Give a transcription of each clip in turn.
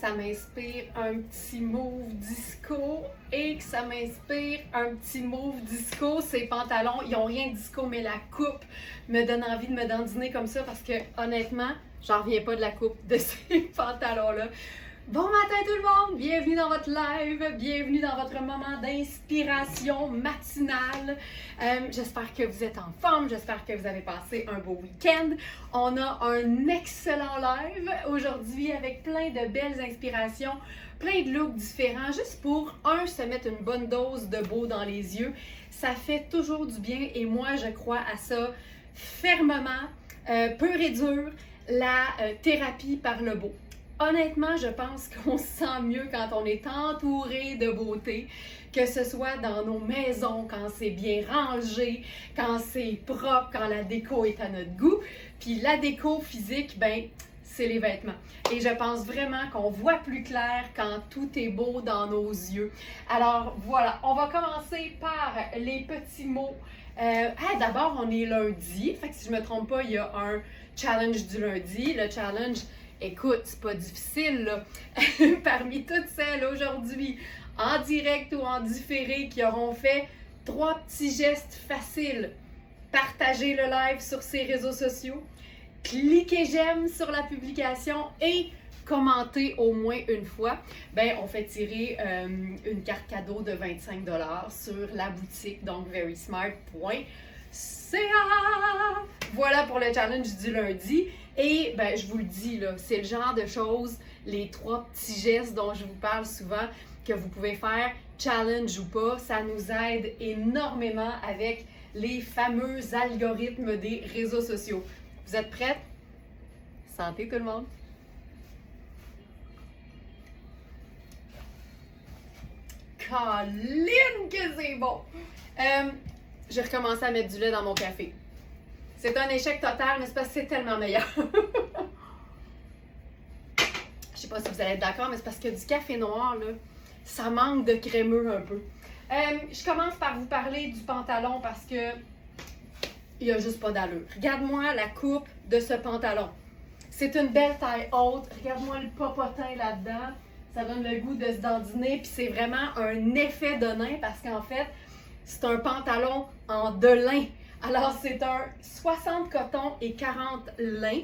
ça m'inspire un petit move disco et que ça m'inspire un petit move disco. Ces pantalons, ils ont rien de disco, mais la coupe me donne envie de me dandiner comme ça parce que honnêtement, j'en reviens pas de la coupe de ces pantalons-là. Bon matin tout le monde, bienvenue dans votre live, bienvenue dans votre moment d'inspiration matinale. J'espère que vous êtes en forme, j'espère que vous avez passé un beau week-end. On a un excellent live aujourd'hui avec plein de belles inspirations, plein de looks différents, juste pour se mettre une bonne dose de beau dans les yeux. Ça fait toujours du bien et moi je crois à ça fermement, pur et dur, la thérapie par le beau. Honnêtement, je pense qu'on se sent mieux quand on est entouré de beauté, que ce soit dans nos maisons, quand c'est bien rangé, quand c'est propre, quand la déco est à notre goût. Puis la déco physique, c'est les vêtements. Et je pense vraiment qu'on voit plus clair quand tout est beau dans nos yeux. Alors voilà, on va commencer par les petits mots. D'abord, on est lundi, fait que si je me trompe pas, il y a un challenge du lundi. Le challenge... Écoute, c'est pas difficile, là. Parmi toutes celles aujourd'hui, en direct ou en différé, qui auront fait 3 petits gestes faciles. Partagez le live sur ses réseaux sociaux, cliquez j'aime sur la publication et commentez au moins une fois. On fait tirer une carte cadeau de 25$ sur la boutique, donc verysmart.ca. Voilà pour le challenge du lundi. Et je vous le dis, là, c'est le genre de choses, les 3 petits gestes dont je vous parle souvent, que vous pouvez faire, challenge ou pas, ça nous aide énormément avec les fameux algorithmes des réseaux sociaux. Vous êtes prêtes? Santé tout le monde! Colline que c'est bon! J'ai recommencé à mettre du lait dans mon café. C'est un échec total, mais c'est parce que c'est tellement meilleur. Je sais pas si vous allez être d'accord, mais c'est parce que du café noir, là, ça manque de crémeux un peu. Je commence par vous parler du pantalon parce que il n'y a juste pas d'allure. Regarde-moi la coupe de ce pantalon. C'est une belle taille haute. Regarde-moi le popotin là-dedans. Ça donne le goût de se dandiner. Puis c'est vraiment un effet de nain parce qu'en fait, c'est un pantalon en de lin. Alors, c'est un 60 coton et 40 lin.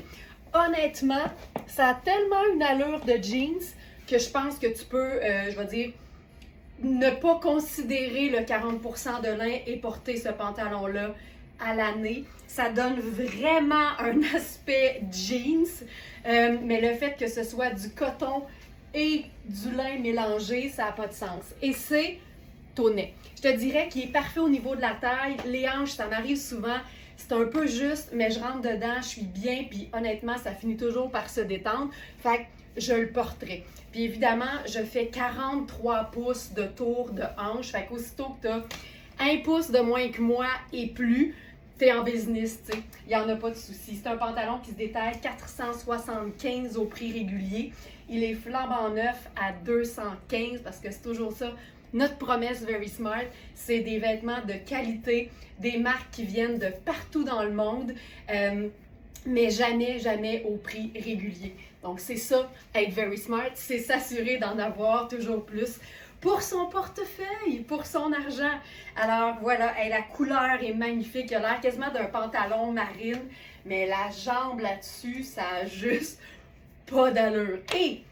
Honnêtement, ça a tellement une allure de jeans que je pense que tu peux, ne pas considérer le 40% de lin et porter ce pantalon-là à l'année. Ça donne vraiment un aspect jeans, mais le fait que ce soit du coton et du lin mélangé, ça n'a pas de sens. Et c'est Tonnet. Je te dirais qu'il est parfait au niveau de la taille. Les hanches, ça m'arrive souvent. C'est un peu juste, mais je rentre dedans, je suis bien, puis honnêtement, ça finit toujours par se détendre. Fait que je le porterai. Puis évidemment, je fais 43 pouces de tour de hanche. Fait qu'aussitôt que tu as 1 pouce de moins que moi et plus, t'es en business, tu sais. Il n'y en a pas de souci. C'est un pantalon qui se détaille 475 au prix régulier. Il est flambant neuf à 215 parce que c'est toujours ça. Notre promesse Verysmart, c'est des vêtements de qualité, des marques qui viennent de partout dans le monde, mais jamais au prix régulier. Donc c'est ça, être Verysmart, c'est s'assurer d'en avoir toujours plus pour son portefeuille, pour son argent. Alors voilà, la couleur est magnifique, il a l'air quasiment d'un pantalon marine, mais la jambe là-dessus, ça a juste pas d'allure. Et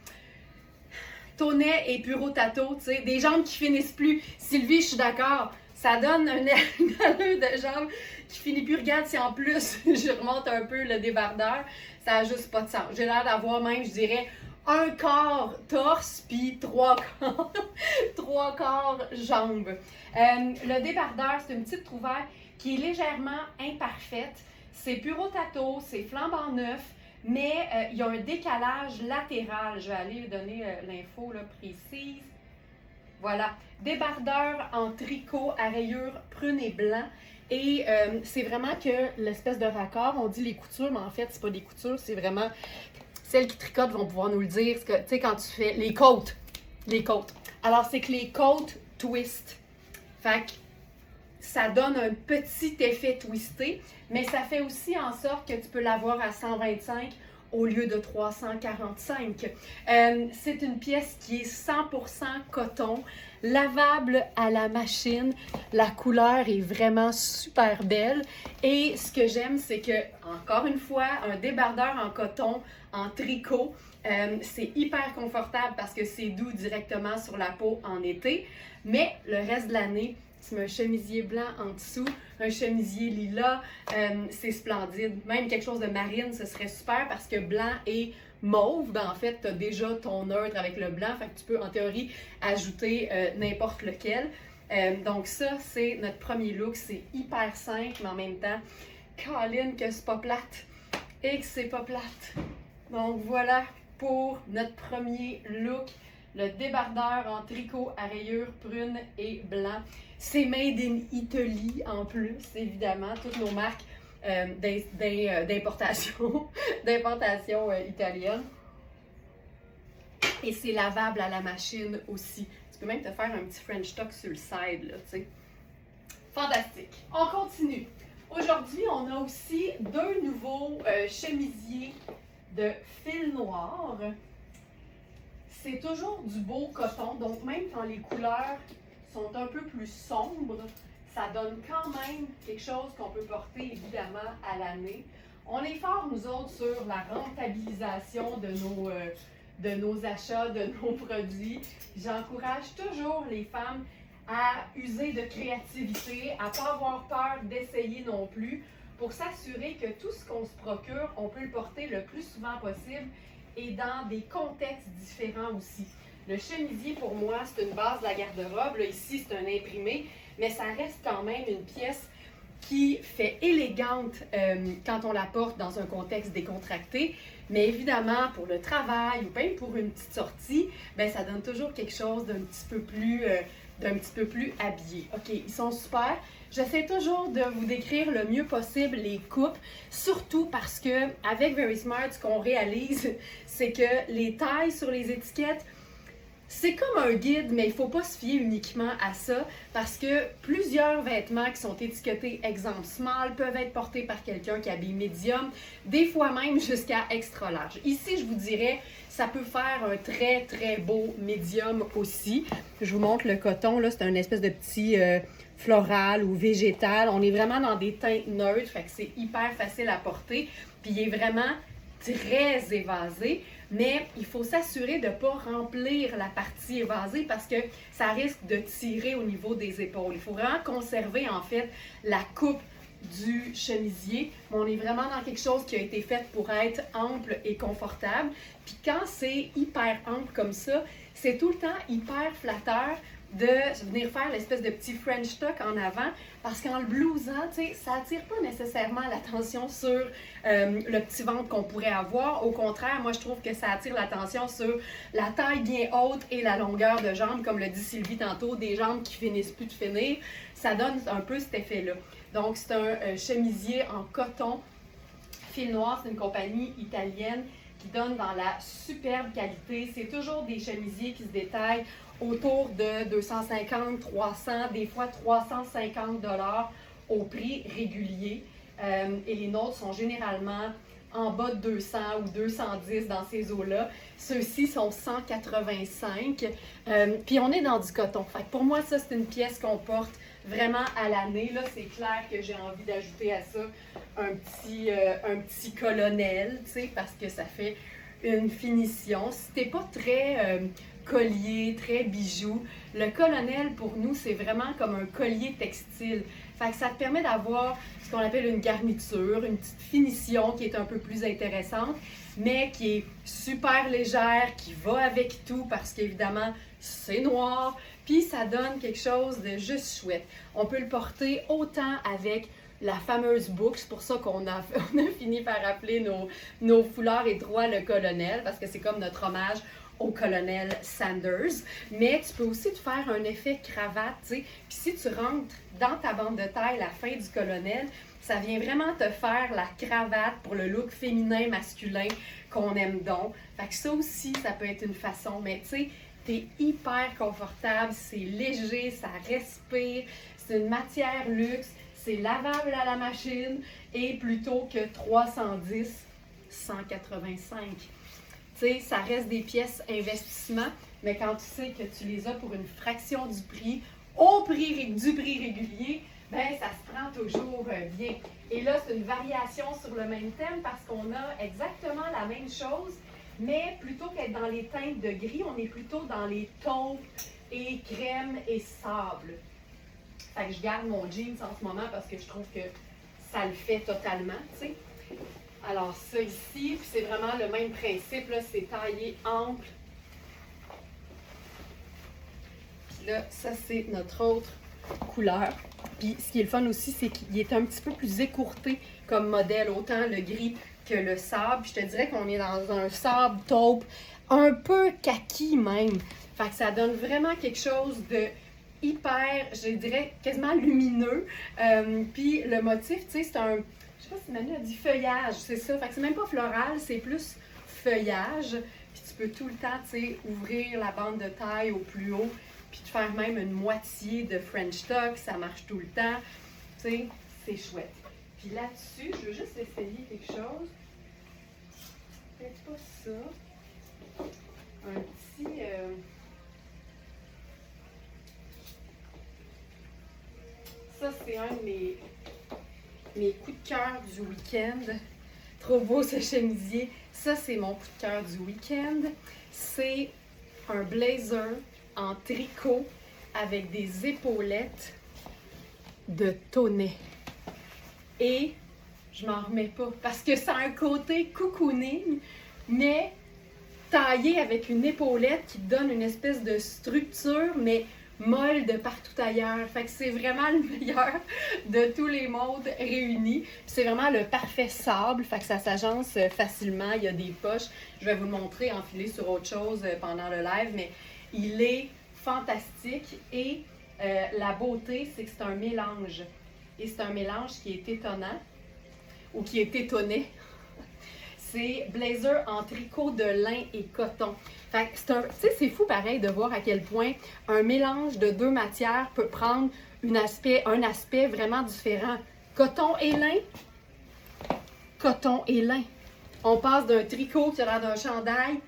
Tonnet et Puro Tato, tu sais, des jambes qui finissent plus. Sylvie, je suis d'accord, ça donne une allure de jambes qui finit plus. Regarde si en plus, je remonte un peu le débardeur, ça a juste pas de sens. J'ai l'air d'avoir même, je dirais, 1/4 torse, puis 3/4 jambes. Le débardeur, c'est une petite trouvaille qui est légèrement imparfaite. C'est Puro Tato, c'est flambant neuf. Mais il y a un décalage latéral. Je vais aller donner l'info précise. Voilà. Débardeur en tricot à rayures prune et blanc. Et c'est vraiment que l'espèce de raccord, on dit les coutures, mais en fait, c'est pas des coutures, c'est vraiment... Celles qui tricotent vont pouvoir nous le dire. Tu sais, quand tu fais les côtes. Alors, c'est que les côtes twist. Fait que ça donne un petit effet twisté, mais ça fait aussi en sorte que tu peux l'avoir à 125 au lieu de 345. C'est une pièce qui est 100% coton, lavable à la machine. La couleur est vraiment super belle. Et ce que j'aime, c'est que, encore une fois, un débardeur en coton, en tricot, c'est hyper confortable parce que c'est doux directement sur la peau en été. Mais le reste de l'année, tu mets un chemisier blanc en dessous, un chemisier lilas, c'est splendide. Même quelque chose de marine, ce serait super parce que blanc et mauve, ben en fait, tu as déjà ton neutre avec le blanc, fait que tu peux en théorie ajouter n'importe lequel. Donc ça, c'est notre premier look, c'est hyper simple, mais en même temps, Colin, que c'est pas plate et que c'est pas plate. Donc voilà pour notre premier look. Le débardeur en tricot à rayures prunes et blanc. C'est made in Italy en plus, évidemment. Toutes nos marques d'importation italienne. Et c'est lavable à la machine aussi. Tu peux même te faire un petit French tuck sur le side, là, tu sais. Fantastique. On continue. Aujourd'hui, on a aussi deux nouveaux chemisiers de fil noir. C'est toujours du beau coton, donc même quand les couleurs sont un peu plus sombres, ça donne quand même quelque chose qu'on peut porter évidemment à l'année. On est fort, nous autres, sur la rentabilisation de nos achats, de nos produits. J'encourage toujours les femmes à user de créativité, à ne pas avoir peur d'essayer non plus, pour s'assurer que tout ce qu'on se procure, on peut le porter le plus souvent possible et dans des contextes différents aussi. Le chemisier, pour moi, c'est une base de la garde-robe. Là, ici, c'est un imprimé, mais ça reste quand même une pièce qui fait élégante quand on la porte dans un contexte décontracté. Mais évidemment, pour le travail ou même pour une petite sortie, ben, ça donne toujours quelque chose d'un petit peu plus habillé. OK, ils sont super. J'essaie toujours de vous décrire le mieux possible les coupes, surtout parce que avec Very Smart, ce qu'on réalise, c'est que les tailles sur les étiquettes, c'est comme un guide, mais il ne faut pas se fier uniquement à ça parce que plusieurs vêtements qui sont étiquetés exemple small peuvent être portés par quelqu'un qui habille médium, des fois même jusqu'à extra large. Ici, je vous dirais, ça peut faire un très très beau médium aussi. Je vous montre le coton, là, c'est un espèce de petit floral ou végétal. On est vraiment dans des teintes neutres, fait que c'est hyper facile à porter. Puis il est vraiment très évasé. Mais il faut s'assurer de ne pas remplir la partie évasée parce que ça risque de tirer au niveau des épaules. Il faut vraiment conserver en fait la coupe du chemisier. On est vraiment dans quelque chose qui a été fait pour être ample et confortable. Puis quand c'est hyper ample comme ça, c'est tout le temps hyper flatteur de venir faire l'espèce de petit French tuck en avant parce qu'en le blousant, tu sais, ça attire pas nécessairement l'attention sur le petit ventre qu'on pourrait avoir. Au contraire, moi, je trouve que ça attire l'attention sur la taille bien haute et la longueur de jambes, comme le dit Sylvie tantôt, des jambes qui finissent plus de finir. Ça donne un peu cet effet-là. Donc, c'est un chemisier en coton. Fil Noir, c'est une compagnie italienne qui donne dans la superbe qualité. C'est toujours des chemisiers qui se détaillent autour de 250, 300, des fois 350 $ au prix régulier. Et les nôtres sont généralement en bas de 200 ou 210 dans ces eaux-là. Ceux-ci sont 185. Puis on est dans du coton. Fait que pour moi, ça, c'est une pièce qu'on porte vraiment à l'année. Là, c'est clair que j'ai envie d'ajouter à ça un petit colonel, tu sais, parce que ça fait une finition. Si t'es pas très collier, très bijou, le colonel, pour nous, c'est vraiment comme un collier textile. Fait que ça te permet d'avoir ce qu'on appelle une garniture, une petite finition qui est un peu plus intéressante, mais qui est super légère, qui va avec tout parce qu'évidemment, c'est noir, puis ça donne quelque chose de juste chouette. On peut le porter autant avec la fameuse boucle, c'est pour ça qu'on a fini par appeler nos foulards étroits le colonel, parce que c'est comme notre hommage au colonel Sanders. Mais tu peux aussi te faire un effet cravate, tu sais. Puis si tu rentres dans ta bande de taille la fin du colonel, ça vient vraiment te faire la cravate pour le look féminin, masculin qu'on aime donc. Fait que ça aussi, ça peut être une façon, mais tu sais, t'es hyper confortable, c'est léger, ça respire, c'est une matière luxe, c'est lavable à la machine et plutôt que 310, 185. Tu sais, ça reste des pièces investissement, mais quand tu sais que tu les as pour une fraction du prix, du prix régulier, ben ça se prend toujours bien. Et là, c'est une variation sur le même thème parce qu'on a exactement la même chose, mais plutôt qu'être dans les teintes de gris, on est plutôt dans les taupe et crème et sable. Fait que je garde mon jeans en ce moment parce que je trouve que ça le fait totalement, tu sais. Alors ça ici, puis c'est vraiment le même principe, là, c'est taillé ample. Puis là, ça c'est notre autre couleur. Puis ce qui est le fun aussi, c'est qu'il est un petit peu plus écourté comme modèle, autant le gris que le sable. Puis je te dirais qu'on est dans un sable taupe, un peu kaki même. Fait que ça donne vraiment quelque chose de hyper, je dirais, quasiment lumineux. Puis le motif, tu sais, c'est un, je sais pas si Manu a dit feuillage, c'est ça. Fait que c'est même pas floral, c'est plus feuillage. Puis tu peux tout le temps, tu sais, ouvrir la bande de taille au plus haut, puis de faire même une moitié de French tuck, ça marche tout le temps. Tu sais, c'est chouette. Puis là-dessus, je veux juste essayer quelque chose. Peut-être pas ça. Un petit... Ça, c'est un de mes coups de cœur du week-end. Trop beau ce chemisier. Ça, c'est mon coup de cœur du week-end. C'est un blazer en tricot avec des épaulettes de tonnet. Et je m'en remets pas parce que ça a un côté cocooning, mais taillé avec une épaulette qui donne une espèce de structure, mais molle de partout ailleurs. Fait que c'est vraiment le meilleur de tous les modes réunis. C'est vraiment le parfait sable, fait que ça s'agence facilement. Il y a des poches. Je vais vous le montrer enfilé sur autre chose pendant le live, mais il est fantastique et la beauté, c'est que c'est un mélange. Et c'est un mélange qui est étonnant, ou qui est étonné. C'est blazer en tricot de lin et coton. Fait que c'est fou pareil de voir à quel point un mélange de deux matières peut prendre un aspect vraiment différent. Coton et lin. Coton et lin. On passe d'un tricot qui a l'air d'un chandail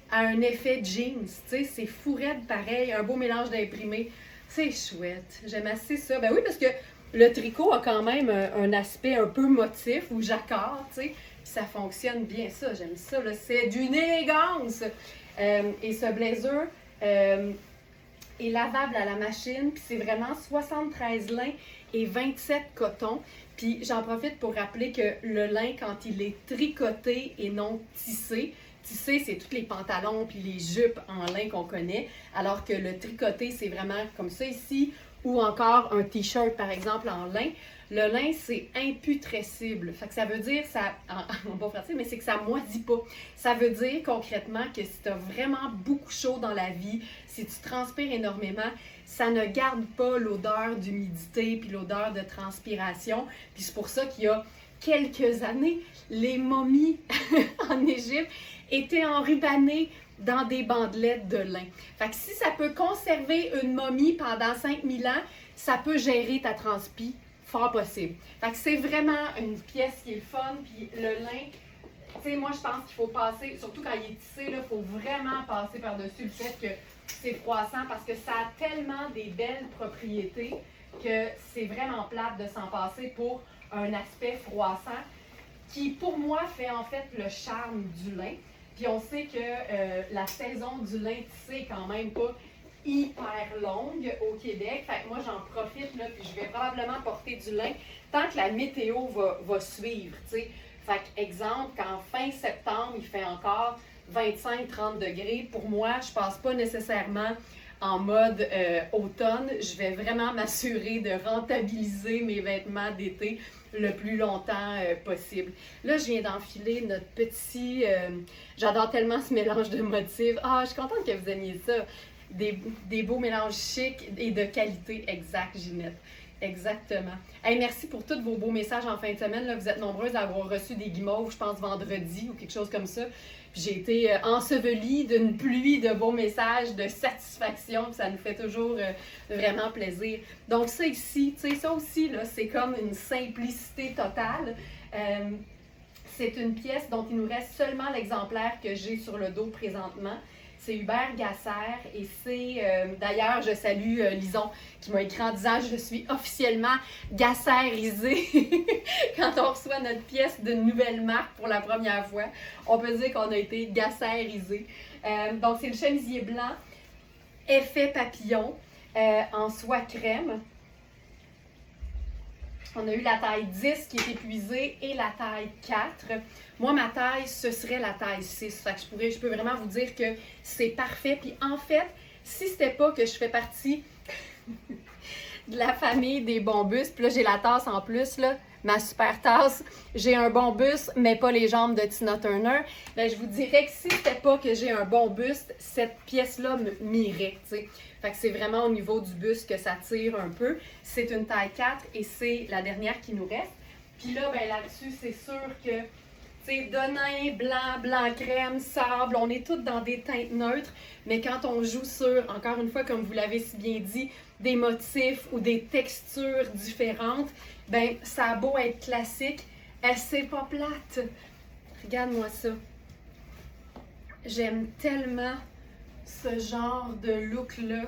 à un effet jeans. C'est fou raide pareil, un beau mélange d'imprimés. C'est chouette. J'aime assez ça. Ben oui, parce que le tricot a quand même un aspect un peu motif ou jacquard, tu sais. Ça fonctionne bien, ça. J'aime ça. C'est d'une élégance. Et ce blazer est lavable à la machine. Puis c'est vraiment 73 lin et 27 coton. Puis j'en profite pour rappeler que le lin, quand il est tricoté et non tissé, tissé, c'est tous les pantalons puis les jupes en lin qu'on connaît. Alors que le tricoté, c'est vraiment comme ça ici. Ou encore un t-shirt, par exemple, en lin. Le lin, c'est imputrescible. Fait que ça veut dire, en bon français, mais c'est que ça moisit pas. Ça veut dire concrètement que si tu as vraiment beaucoup chaud dans la vie, si tu transpires énormément, ça ne garde pas l'odeur d'humidité puis l'odeur de transpiration. Puis c'est pour ça qu'il y a quelques années, les momies en Égypte étaient enrubannées dans des bandelettes de lin. Fait que si ça peut conserver une momie pendant 5000 ans, ça peut gérer ta transpi fort possible. Fait que c'est vraiment une pièce qui est fun, puis le lin, tu sais, moi je pense qu'il faut passer, surtout quand il est tissé, il faut vraiment passer par-dessus le fait que c'est froissant parce que ça a tellement des belles propriétés que c'est vraiment plate de s'en passer pour un aspect froissant qui, pour moi, fait en fait le charme du lin. Puis on sait que la saison du lin tissé est quand même pas hyper longue au Québec. Fait que moi, j'en profite, là, puis je vais probablement porter du lin tant que la météo va suivre, tu sais. Fait que, exemple, qu'en fin septembre, il fait encore 25-30 degrés, pour moi, je passe pas nécessairement en mode automne. Je vais vraiment m'assurer de rentabiliser mes vêtements d'été le plus longtemps possible. Là, je viens d'enfiler notre petit... j'adore tellement ce mélange de motifs. Ah, je suis contente que vous aimiez ça. Des beaux mélanges chics et de qualité. Exact, Ginette. Exactement. Hey, merci pour tous vos beaux messages en fin de semaine. Là, vous êtes nombreuses à avoir reçu des guimauves, je pense vendredi ou quelque chose comme ça. Puis j'ai été ensevelie d'une pluie de beaux messages, de satisfaction. Puis ça nous fait toujours vraiment plaisir. Donc ça ici, tu sais, ça aussi, là, c'est comme une simplicité totale. C'est une pièce dont il nous reste seulement l'exemplaire que j'ai sur le dos présentement. C'est Hubert Gasser et c'est, d'ailleurs, je salue Lison qui m'a écrit en disant « Je suis officiellement gasserisée » quand on reçoit notre pièce d'une nouvelle marque pour la première fois. On peut dire qu'on a été gasserisé. Donc, c'est le chemisier blanc, effet papillon, en soie crème. On a eu la taille 10 qui est épuisée et la taille 4. Moi, ma taille, ce serait la taille 6. Fait que je peux vraiment vous dire que c'est parfait. Puis en fait, si c'était pas que je fais partie de la famille des bons bustes, puis là, j'ai la tasse en plus, là, ma super tasse, j'ai un bon buste, mais pas les jambes de Tina Turner, ben, je vous dirais que si c'était pas que j'ai un bon buste, cette pièce-là m'irait, tu sais. Fait que c'est vraiment au niveau du buste que ça tire un peu. C'est une taille 4 et c'est la dernière qui nous reste. Puis là, ben là-dessus, c'est sûr que, tu sais, Denain, blanc, blanc crème, sable, on est toutes dans des teintes neutres, mais quand on joue sur, encore une fois, comme vous l'avez si bien dit, des motifs ou des textures différentes, ben ça a beau être classique, c'est pas plate. Regarde-moi ça. J'aime tellement ce genre de look-là.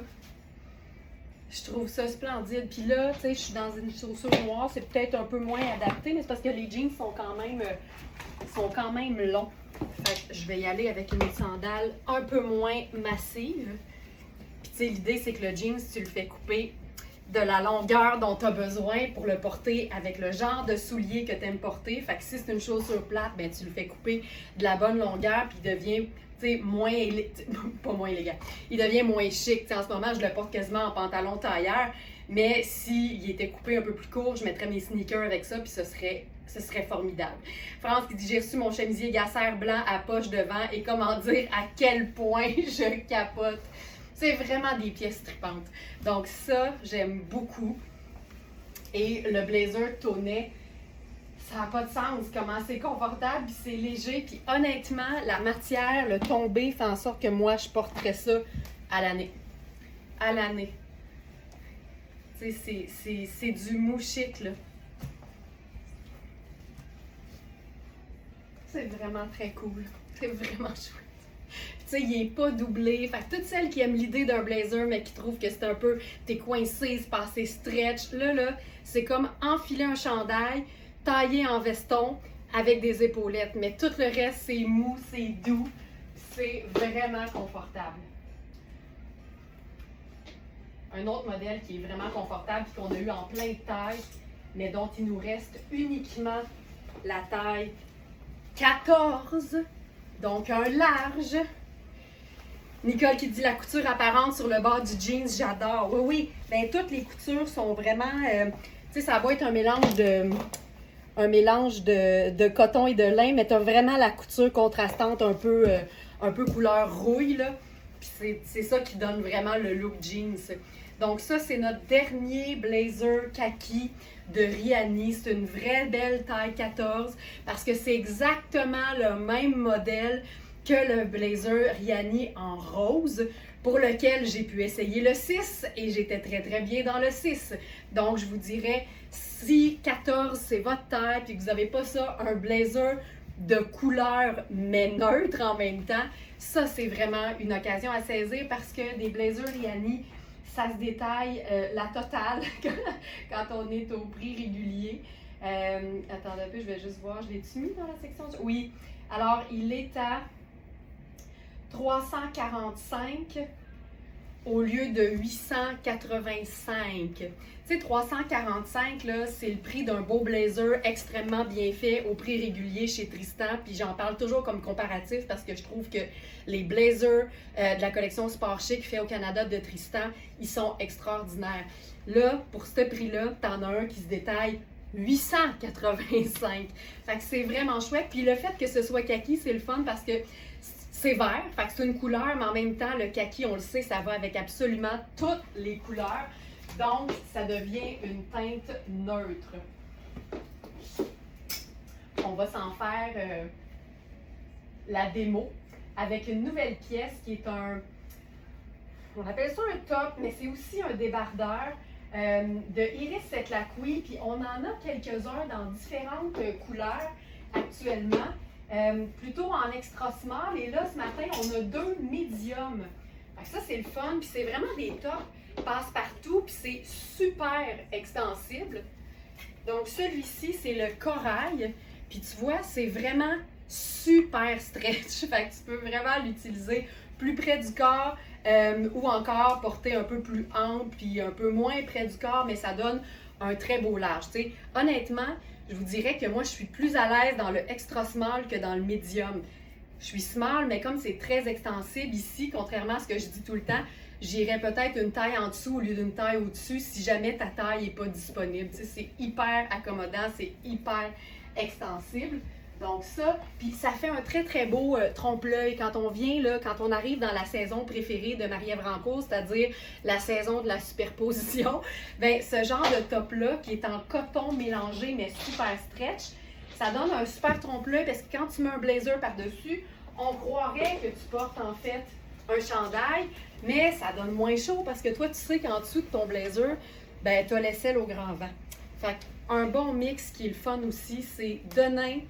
Je trouve ça splendide. Puis là, tu sais, je suis dans une chaussure noire, c'est peut-être un peu moins adapté, mais c'est parce que les jeans sont quand même longs. Fait que je vais y aller avec une sandale un peu moins massive. Puis tu sais, l'idée, c'est que le jeans, tu le fais couper de la longueur dont tu as besoin pour le porter avec le genre de soulier que tu aimes porter. Fait que si c'est une chaussure plate, ben tu le fais couper de la bonne longueur, puis il devient moins pas moins élégant. Il devient moins chic. T'sais, en ce moment, je le porte quasiment en pantalon tailleur, mais s'il était coupé un peu plus court, je mettrais mes sneakers avec ça, puis ce serait formidable. France qui dit « J'ai reçu mon chemisier Gasser blanc à poche devant et comment dire à quel point je capote. » C'est vraiment des pièces tripantes. Donc ça, j'aime beaucoup. Et le blazer tonnet, ça n'a pas de sens. Comment c'est confortable, puis c'est léger. Puis honnêtement, la matière, le tombé, fait en sorte que moi, je porterais ça à l'année. À l'année. Tu sais, c'est du mou chic, là. C'est vraiment très cool. C'est vraiment chouette. Tu sais, il n'est pas doublé. Fait que toutes celles qui aiment l'idée d'un blazer, mais qui trouvent que c'est un peu, t'es coincé, c'est pas assez stretch, là, c'est comme enfiler un chandail, taillé en veston, avec des épaulettes. Mais tout le reste, c'est mou, c'est doux, c'est vraiment confortable. Un autre modèle qui est vraiment confortable, puis qu'on a eu en plein de tailles, mais dont il nous reste uniquement la taille 14, donc un large. Nicole qui dit la couture apparente sur le bas du jeans, j'adore. Oui, oui, bien toutes les coutures sont vraiment, tu sais, ça va être un mélange de coton et de lin, mais tu as vraiment la couture contrastante un peu couleur rouille, là. Puis c'est ça qui donne vraiment le look jeans. Donc ça, c'est notre dernier blazer kaki de Rihanni. C'est une vraie belle taille 14 parce que c'est exactement le même modèle que le blazer Rihanni en rose pour lequel j'ai pu essayer le 6 et j'étais très très bien dans le 6. Donc je vous dirais, si 14 c'est votre taille puis que vous n'avez pas ça, un blazer de couleur mais neutre en même temps, ça c'est vraiment une occasion à saisir parce que des blazers Rihanni, ça se détaille la totale quand on est au prix régulier. Attendez un peu, je vais juste voir, je l'ai-tu mis dans la section? Oui, alors il est à 345 au lieu de 885. Tu sais, 345, là, c'est le prix d'un beau blazer extrêmement bien fait au prix régulier chez Tristan. Puis j'en parle toujours comme comparatif parce que je trouve que les blazers de la collection Sport Chic fait au Canada de Tristan, ils sont extraordinaires. Là, pour ce prix-là, t'en as un qui se détaille 885. Fait que c'est vraiment chouette. Puis le fait que ce soit kaki, c'est le fun parce que c'est vert, fait que c'est une couleur, mais en même temps, le kaki, on le sait, ça va avec absolument toutes les couleurs. Donc, ça devient une teinte neutre. On va s'en faire la démo avec une nouvelle pièce qui est on appelle ça un top, mais c'est aussi un débardeur de Iris Seclacoui. Puis on en a quelques-uns dans différentes couleurs. actuellement, plutôt en extra small. Et là, ce matin, on a 2 médiums. Ça, c'est le fun. Puis c'est vraiment des tops passe-partout. Puis c'est super extensible. Donc, celui-ci, c'est le corail. Puis tu vois, c'est vraiment super stretch. Fait que tu peux vraiment l'utiliser plus près du corps ou encore porter un peu plus ample puis un peu moins près du corps, mais ça donne un très beau large. T'sais. Honnêtement, je vous dirais que moi, je suis plus à l'aise dans le extra small que dans le medium. Je suis small, mais comme c'est très extensible ici, contrairement à ce que je dis tout le temps, j'irais peut-être une taille en dessous au lieu d'une taille au-dessus si jamais ta taille n'est pas disponible. T'sais, c'est hyper accommodant, c'est hyper extensible. Donc ça, puis ça fait un très très beau trompe-l'œil quand on vient, là, quand on arrive dans la saison préférée de Marie-Ève Rancourt, c'est-à-dire la saison de la superposition. Bien, ce genre de top-là, qui est en coton mélangé mais super stretch, ça donne un super trompe-l'œil parce que quand tu mets un blazer par-dessus, on croirait que tu portes en fait un chandail, mais ça donne moins chaud parce que toi, tu sais qu'en dessous de ton blazer, ben, tu as l'aisselle au grand vent. Fait un bon mix qui est le fun aussi, c'est denim,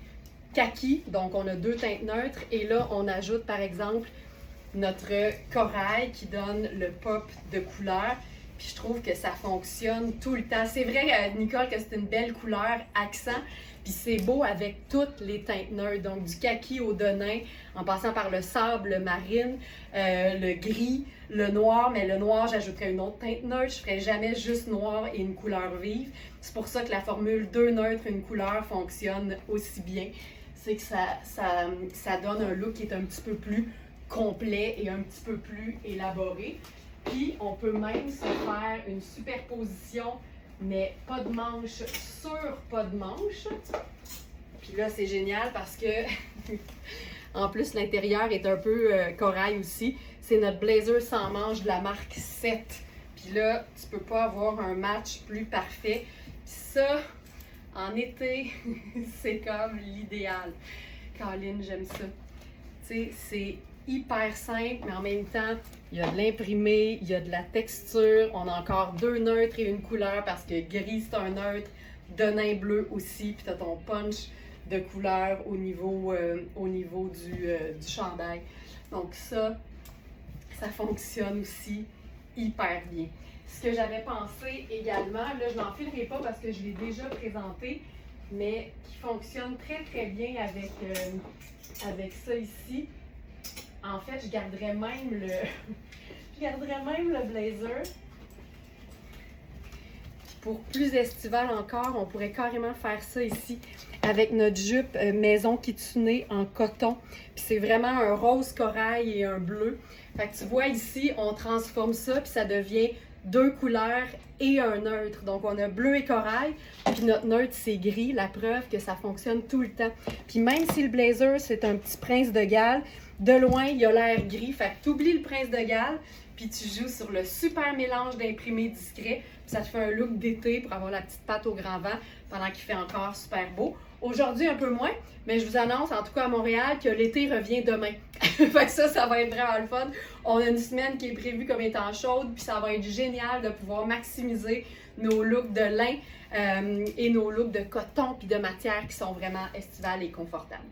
kaki, donc on a 2 teintes neutres, et là, on ajoute par exemple notre corail qui donne le pop de couleur. Puis je trouve que ça fonctionne tout le temps. C'est vrai, Nicole, que c'est une belle couleur, accent, puis c'est beau avec toutes les teintes neutres, donc du kaki au denim, en passant par le sable, le marine, le gris, le noir, mais le noir, j'ajouterais une autre teinte neutre, je ferais jamais juste noir et une couleur vive. C'est pour ça que la formule 2 neutres, une couleur fonctionne aussi bien. C'est que ça donne un look qui est un petit peu plus complet et un petit peu plus élaboré. Puis, on peut même se faire une superposition, mais pas de manche sur pas de manche. Puis là, c'est génial parce que, en plus, l'intérieur est un peu corail aussi. C'est notre blazer sans manche de la marque 7. Puis là, tu peux pas avoir un match plus parfait. Puis ça, en été, c'est comme l'idéal. Caroline, j'aime ça. Tu sais, c'est hyper simple, mais en même temps, il y a de l'imprimé, il y a de la texture. On a encore 2 neutres et une couleur parce que gris, c'est un neutre. Denim bleu aussi, puis tu as ton punch de couleur au niveau du chandail. Donc ça fonctionne aussi hyper bien. Ce que j'avais pensé également, là je n'en filerai pas parce que je l'ai déjà présenté, mais qui fonctionne très très bien avec ça ici. En fait, je garderais même le blazer. Puis pour plus estival encore, on pourrait carrément faire ça ici avec notre jupe maison kitsunée en coton. Puis c'est vraiment un rose corail et un bleu. Fait que tu vois ici, on transforme ça puis ça devient 2 couleurs et un neutre. Donc on a bleu et corail, puis notre neutre c'est gris, la preuve que ça fonctionne tout le temps. Puis même si le blazer c'est un petit prince de Galles, de loin il a l'air gris, fait que tu oublies le prince de Galles, puis tu joues sur le super mélange d'imprimé discret, puis ça te fait un look d'été pour avoir la petite patte au grand vent pendant qu'il fait encore super beau. Aujourd'hui, un peu moins, mais je vous annonce, en tout cas à Montréal, que l'été revient demain. Fait que ça va être vraiment le fun. On a une semaine qui est prévue comme étant chaude, puis ça va être génial de pouvoir maximiser nos looks de lin et nos looks de coton puis de matière qui sont vraiment estivales et confortables.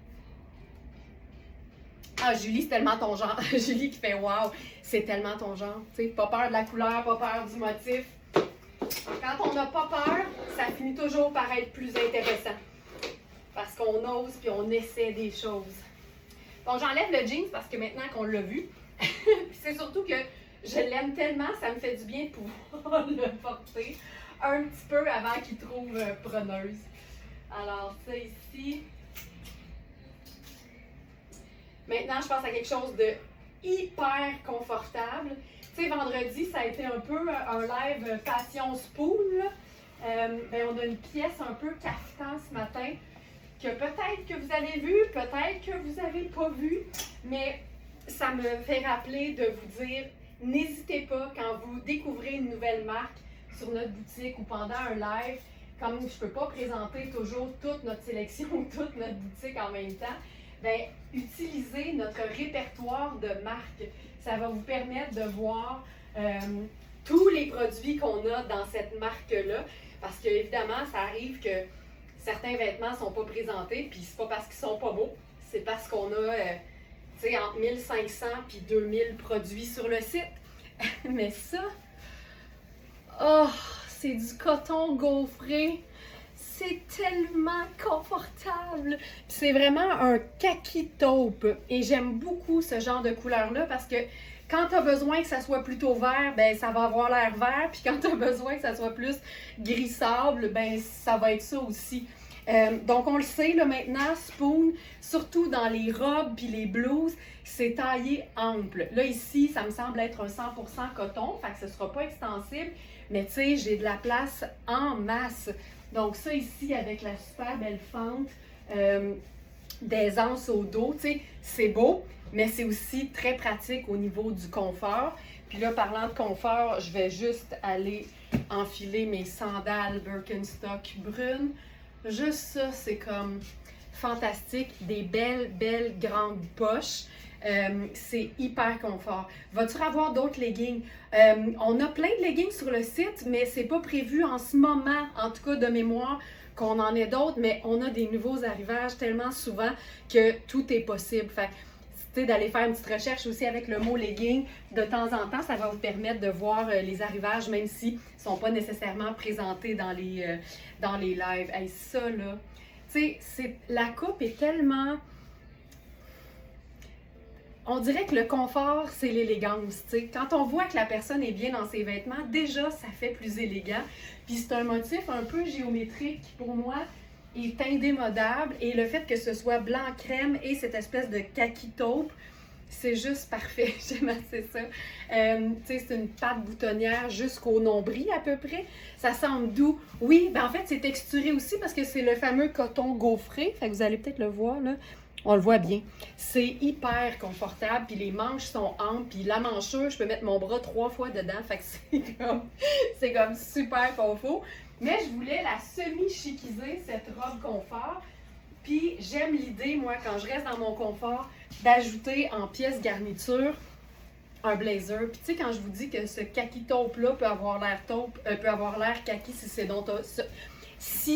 Ah, Julie, c'est tellement ton genre. Julie qui fait « Wow, c'est tellement ton genre. » Tu sais, pas peur de la couleur, pas peur du motif. Quand on n'a pas peur, ça finit toujours par être plus intéressant. Parce qu'on ose puis on essaie des choses. Donc, j'enlève le jeans parce que maintenant qu'on l'a vu, c'est surtout que je l'aime tellement, ça me fait du bien de pouvoir le porter un petit peu avant qu'il trouve preneuse. Alors, ça ici. Maintenant, je passe à quelque chose de hyper confortable. Tu sais, vendredi, ça a été un peu un live passion spool. Ben, on a une pièce un peu caftan ce matin que peut-être que vous avez vu, peut-être que vous n'avez pas vu, mais ça me fait rappeler de vous dire, n'hésitez pas quand vous découvrez une nouvelle marque sur notre boutique ou pendant un live, comme je ne peux pas présenter toujours toute notre sélection ou toute notre boutique en même temps, bien, utilisez notre répertoire de marques. Ça va vous permettre de voir tous les produits qu'on a dans cette marque-là, parce qu'évidemment, ça arrive que certains vêtements ne sont pas présentés, puis c'est pas parce qu'ils sont pas beaux, c'est parce qu'on a, tu sais, entre 1500 puis 2000 produits sur le site. Mais ça, oh, c'est du coton gaufré. C'est tellement confortable. C'est vraiment un kaki taupe. Et j'aime beaucoup ce genre de couleur-là parce que quand tu as besoin que ça soit plutôt vert, ben ça va avoir l'air vert. Puis quand tu as besoin que ça soit plus gris sable, ben ça va être ça aussi. Donc on le sait là maintenant, Spoon, surtout dans les robes puis les blouses, c'est taillé ample. Là ici, ça me semble être un 100% coton, fait que ce ne sera pas extensible. Mais tu sais, j'ai de la place en masse. Donc ça ici, avec la super belle fente d'aisance au dos, tu sais, c'est beau, mais c'est aussi très pratique au niveau du confort. Puis là, parlant de confort, je vais juste aller enfiler mes sandales Birkenstock brunes. Juste ça, c'est comme fantastique. Des belles, belles grandes poches. C'est hyper confort. Vas-tu avoir d'autres leggings? On a plein de leggings sur le site, mais c'est pas prévu en ce moment, en tout cas de mémoire, qu'on en ait d'autres, mais on a des nouveaux arrivages tellement souvent que tout est possible. Fait que, d'aller faire une petite recherche aussi avec le mot legging, de temps en temps, ça va vous permettre de voir les arrivages, même s'ils ne sont pas nécessairement présentés dans les lives. Hey, ça, là, tu sais, la coupe est tellement... On dirait que le confort, c'est l'élégance, tu sais. Quand on voit que la personne est bien dans ses vêtements, déjà, ça fait plus élégant. Puis c'est un motif un peu géométrique qui, pour moi, est indémodable. Et le fait que ce soit blanc crème et cette espèce de kaki taupe, c'est juste parfait. J'aime assez ça. Tu sais, c'est une patte boutonnière jusqu'au nombril à peu près. Ça semble doux. Oui, ben en fait, c'est texturé aussi parce que c'est le fameux coton gaufré. Fait que vous allez peut-être le voir, là. On le voit bien. C'est hyper confortable, puis les manches sont amples, puis la manchure, je peux mettre mon bras 3 fois dedans, fait que c'est comme super confort. Mais je voulais la semi-chiquiser, cette robe confort, puis j'aime l'idée, moi, quand je reste dans mon confort, d'ajouter en pièce garniture un blazer. Puis tu sais, quand je vous dis que ce kaki taupe-là peut avoir l'air kaki si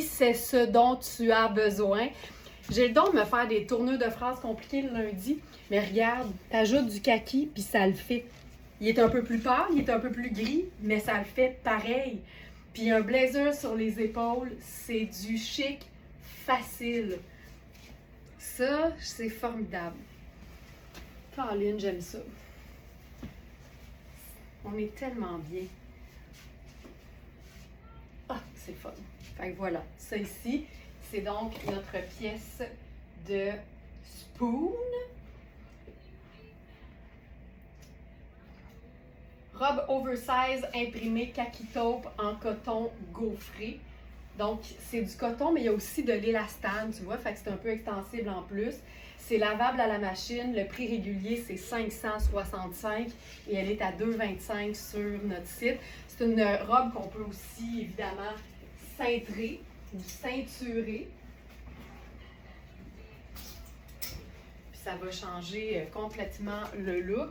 c'est ce dont tu as besoin. J'ai le don de me faire des tournures de phrases compliquées le lundi, mais regarde, t'ajoutes du kaki, puis ça le fait. Il est un peu plus pâle, il est un peu plus gris, mais ça le fait pareil. Puis un blazer sur les épaules, c'est du chic facile. Ça, c'est formidable. Caroline, j'aime ça. On est tellement bien. Ah, c'est fun. Fait que voilà, ça ici. C'est donc notre pièce de Spoon. Robe oversize imprimée kaki taupe en coton gaufré. Donc, c'est du coton, mais il y a aussi de l'élastane, tu vois, fait que c'est un peu extensible en plus. C'est lavable à la machine. Le prix régulier, c'est 565 et elle est à 2,25 sur notre site. C'est une robe qu'on peut aussi, évidemment, cintrer ou ceinturer. Puis ça va changer complètement le look.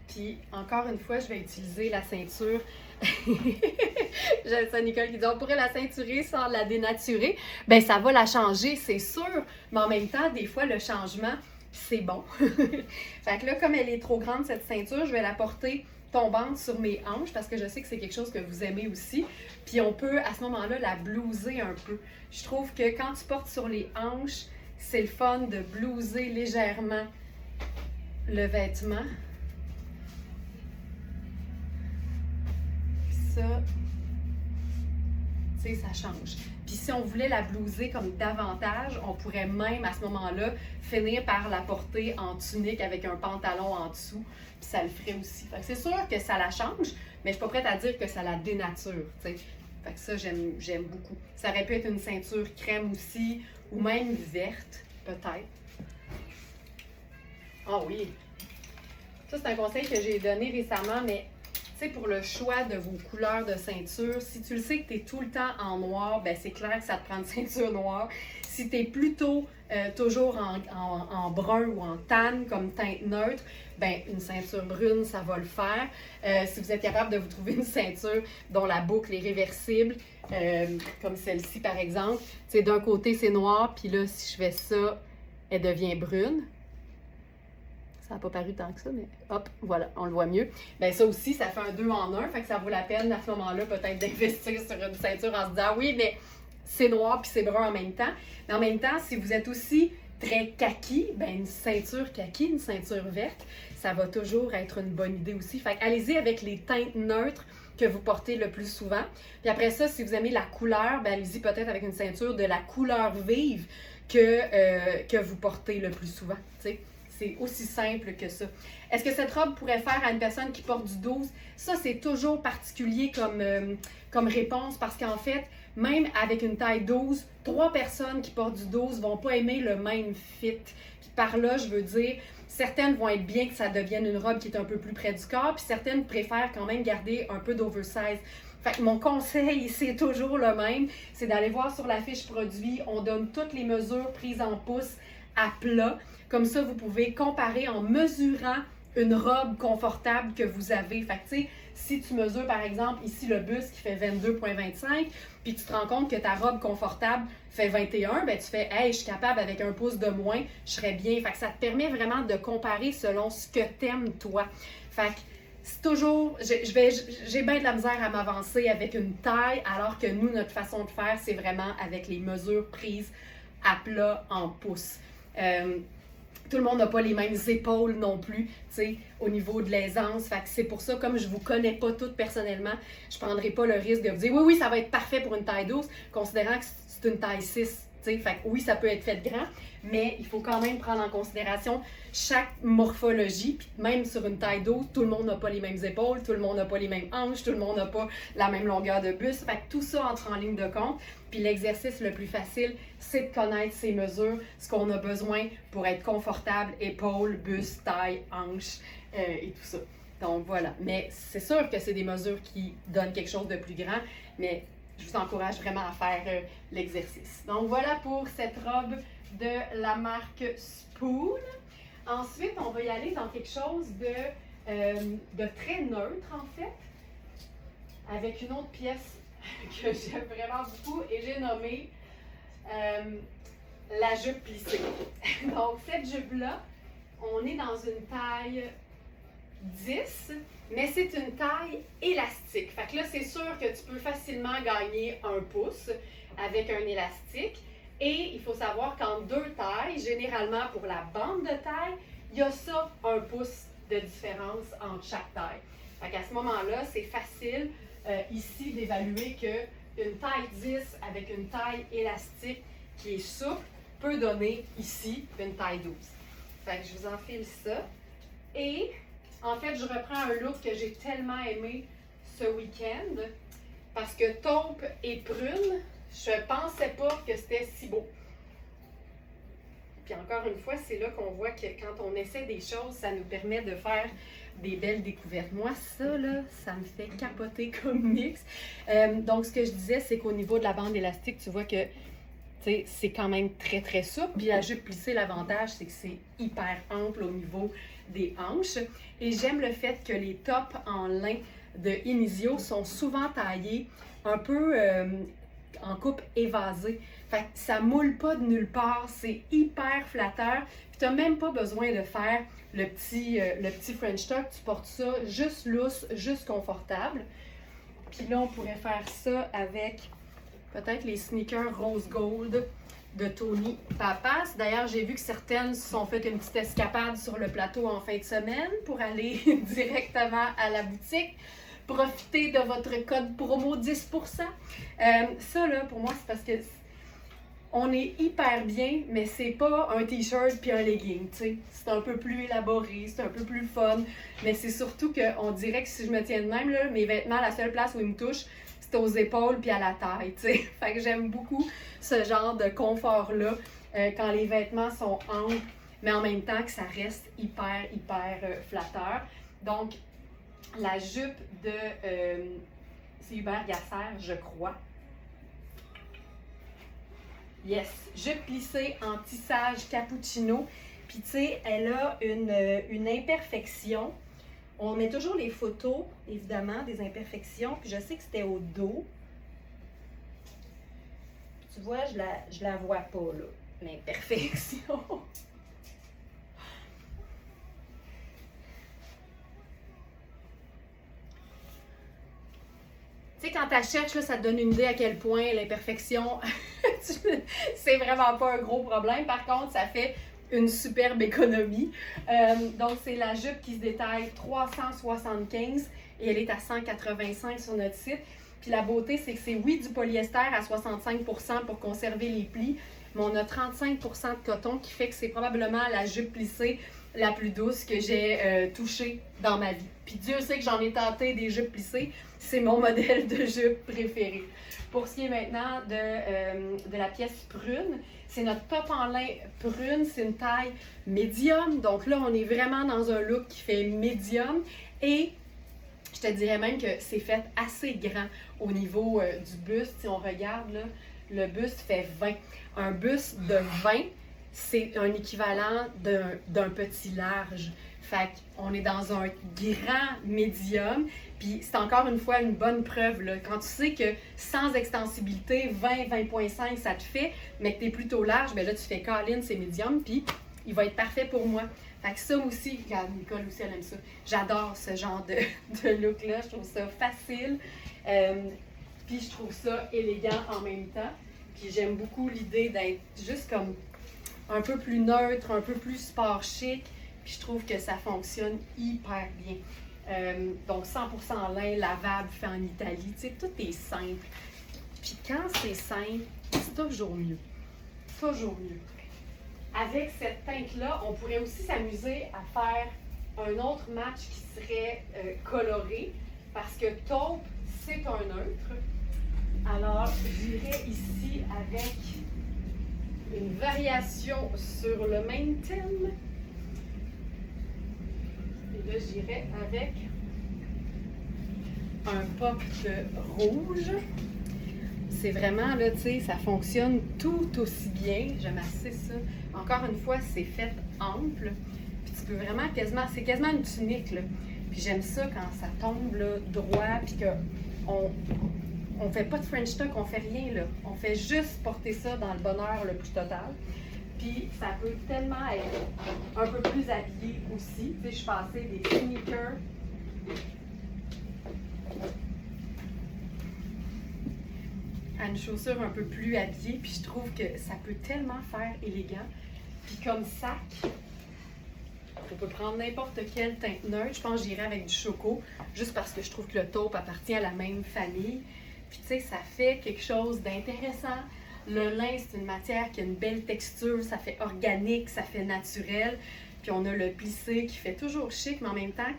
Puis encore une fois, je vais utiliser la ceinture. J'aime ça, Nicole qui dit on pourrait la ceinturer sans la dénaturer. Ben ça va la changer, c'est sûr. Mais en même temps, des fois, le changement, c'est bon. Fait que là, comme elle est trop grande, cette ceinture, je vais la porter tombante sur mes hanches parce que je sais que c'est quelque chose que vous aimez aussi. Puis on peut à ce moment-là la blouser un peu. Je trouve que quand tu portes sur les hanches, c'est le fun de blouser légèrement le vêtement. Ça, tu sais, ça change. Puis si on voulait la blouser comme davantage, on pourrait même à ce moment-là finir par la porter en tunique avec un pantalon en dessous. Puis ça le ferait aussi. Fait que c'est sûr que ça la change, mais je suis pas prête à dire que ça la dénature, tu sais. Fait que ça, j'aime beaucoup. Ça aurait pu être une ceinture crème aussi, ou même verte, peut-être. Ah oui! Ça, c'est un conseil que j'ai donné récemment, mais tu sais, pour le choix de vos couleurs de ceinture, si tu le sais que tu es tout le temps en noir, ben c'est clair que ça te prend une ceinture noire. Si tu es plutôt toujours en brun ou en tan comme teinte neutre, ben une ceinture brune, ça va le faire. Si vous êtes capable de vous trouver une ceinture dont la boucle est réversible, comme celle-ci par exemple, d'un côté c'est noir, puis là si je fais ça, elle devient brune. Ça n'a pas paru tant que ça, mais hop, voilà, on le voit mieux. Bien, ça aussi, ça fait un 2 en 1, fait que ça vaut la peine à ce moment-là peut-être d'investir sur une ceinture en se disant oui, mais c'est noir puis c'est brun en même temps. Mais en même temps, si vous êtes aussi très kaki, bien une ceinture kaki, une ceinture verte, ça va toujours être une bonne idée aussi. Fait allez-y avec les teintes neutres que vous portez le plus souvent. Puis après ça, si vous aimez la couleur, bien allez-y peut-être avec une ceinture de la couleur vive que vous portez le plus souvent, tu sais. C'est aussi simple que ça. Est-ce que cette robe pourrait faire à une personne qui porte du 12? Ça, c'est toujours particulier comme réponse parce qu'en fait, même avec une taille 12, 3 personnes qui portent du 12 ne vont pas aimer le même fit. Puis par là, je veux dire, certaines vont être bien que ça devienne une robe qui est un peu plus près du corps, puis certaines préfèrent quand même garder un peu d'oversize. Fait que mon conseil, c'est toujours le même, c'est d'aller voir sur la fiche produit. On donne toutes les mesures prises en pouces à plat. Comme ça, vous pouvez comparer en mesurant une robe confortable que vous avez. Fait que, tu sais, si tu mesures, par exemple, ici le buste qui fait 22,25, puis tu te rends compte que ta robe confortable fait 21, ben tu fais « Hey, je suis capable avec un pouce de moins, je serais bien. » Fait que ça te permet vraiment de comparer selon ce que t'aimes, toi. Fait que c'est toujours... J'ai bien de la misère à m'avancer avec une taille, alors que nous, notre façon de faire, c'est vraiment avec les mesures prises à plat en pouces. Tout le monde n'a pas les mêmes épaules non plus, tu sais, au niveau de l'aisance. Fait que c'est pour ça, comme je ne vous connais pas toutes personnellement, je ne prendrai pas le risque de vous dire oui, ça va être parfait pour une taille 12, considérant que c'est une taille 6. Fait que oui, ça peut être fait grand, mais il faut quand même prendre en considération chaque morphologie. Puis même sur une taille 12, tout le monde n'a pas les mêmes épaules, tout le monde n'a pas les mêmes hanches, tout le monde n'a pas la même longueur de buste. Fait que tout ça entre en ligne de compte. Puis l'exercice le plus facile, c'est de connaître ses mesures, ce qu'on a besoin pour être confortable, épaules, buste, taille, hanches et tout ça. Donc voilà. Mais c'est sûr que c'est des mesures qui donnent quelque chose de plus grand, mais je vous encourage vraiment à faire l'exercice. Donc voilà pour cette robe de la marque Spoon. Ensuite, on va y aller dans quelque chose de très neutre en fait, avec une autre pièce que j'aime vraiment beaucoup et j'ai nommé la jupe plissée. Donc cette jupe-là, on est dans une taille 10, mais c'est une taille élastique. Fait que là, c'est sûr que tu peux facilement gagner un pouce avec un élastique. Et il faut savoir qu'en 2 tailles, généralement pour la bande de taille, il y a ça, 1 pouce de différence entre chaque taille. Fait qu'à ce moment-là, c'est facile ici d'évaluer qu'une taille 10 avec une taille élastique qui est souple peut donner ici une taille 12. Fait que je vous enfile ça. Et en fait, je reprends un look que j'ai tellement aimé ce week-end parce que taupe et prune, je pensais pas que c'était si beau. Puis encore une fois, c'est là qu'on voit que quand on essaie des choses, ça nous permet de faire des belles découvertes. Moi, ça, là, ça me fait capoter comme mix. Donc, ce que je disais, c'est qu'au niveau de la bande élastique, tu vois que c'est quand même très, très souple. Puis la jupe plissée, l'avantage, c'est que c'est hyper ample au niveau des hanches. Et j'aime le fait que les tops en lin de Inizio sont souvent taillés un peu en coupe évasée. Fait que ça moule pas de nulle part, c'est hyper flatteur. Puis tu n'as même pas besoin de faire le petit French tuck. Tu portes ça juste lousse, juste confortable. Puis là, on pourrait faire ça avec peut-être les sneakers rose gold de Tony Papas. D'ailleurs, j'ai vu que certaines se sont fait une petite escapade sur le plateau en fin de semaine pour aller directement à la boutique. Profitez de votre code promo 10%. Ça, là, pour moi, c'est parce que on est hyper bien, mais c'est pas un t-shirt puis un legging, tu sais. C'est un peu plus élaboré, c'est un peu plus fun, mais c'est surtout qu'on dirait que si je me tiens de même, là, mes vêtements, la seule place où ils me touchent, c'est aux épaules puis à la taille, tu sais. Fait que j'aime beaucoup ce genre de confort-là quand les vêtements sont amples, mais en même temps que ça reste hyper flatteur. Donc, la jupe de c'est Hubert Gasser, je crois. Yes, jupe plissée en tissage cappuccino. Puis tu sais, elle a une imperfection. On met toujours les photos, évidemment, des imperfections. Puis je sais que c'était au dos. Tu vois, je la vois pas, là, l'imperfection. Tu sais, quand tu cherches, là, ça te donne une idée à quel point l'imperfection, c'est vraiment pas un gros problème. Par contre, ça fait une superbe économie. Donc, c'est la jupe qui se détaille 375 et elle est à 185 sur notre site. Puis la beauté, c'est que c'est, oui, du polyester à 65% pour conserver les plis, mais on a 35% de coton qui fait que c'est probablement la jupe plissée la plus douce que j'ai touchée dans ma vie. Puis Dieu sait que j'en ai tenté des jupes plissées. C'est mon modèle de jupe préféré. Pour ce qui est maintenant de la pièce prune, c'est notre top en lin prune. C'est une taille médium. Donc là, on est vraiment dans un look qui fait médium. Et je te dirais même que c'est fait assez grand au niveau du buste. Si on regarde, là, le buste fait 20. Un buste de 20, c'est un équivalent d'un petit large. Fait qu'on est dans un grand médium. Puis c'est encore une fois une bonne preuve, là. Quand tu sais que sans extensibilité, 20, 20.5, ça te fait, mais que tu es plutôt large, bien là, tu fais Colin, c'est médium, puis il va être parfait pour moi. Fait que ça aussi, regarde, Nicole aussi, elle aime ça. J'adore ce genre de look-là. Je trouve ça facile. Puis je trouve ça élégant en même temps. Puis j'aime beaucoup l'idée d'être juste comme un peu plus neutre, un peu plus sport chic. Puis je trouve que ça fonctionne hyper bien. Donc 100% en lin, lavable, fait en Italie. Tu sais, tout est simple. Puis quand c'est simple, c'est toujours mieux. Toujours mieux. Avec cette teinte-là, on pourrait aussi s'amuser à faire un autre match qui serait coloré. Parce que taupe, c'est un neutre. Alors, j'irai ici avec une variation sur le même thème. Et là, j'irai avec un pop de rouge. C'est vraiment, là, tu sais, ça fonctionne tout aussi bien. J'aime assez ça. Encore une fois, c'est fait ample. Puis tu peux vraiment quasiment, c'est quasiment une tunique, là. Puis j'aime ça quand ça tombe, là, droit, puis qu'on fait pas de French tuck, on fait rien, là. On fait juste porter ça dans le bonheur le plus total. Puis ça peut tellement être un peu plus habillé aussi. Tu sais, je suis passée des sneakers à une chaussure un peu plus habillée. Puis je trouve que ça peut tellement faire élégant. Puis comme sac, on peut prendre n'importe quelle teinte neutre. Je pense que j'irai avec du choco, juste parce que je trouve que le taupe appartient à la même famille. Puis tu sais, ça fait quelque chose d'intéressant. Le lin, c'est une matière qui a une belle texture, ça fait organique, ça fait naturel. Puis on a le plissé qui fait toujours chic, mais en même temps,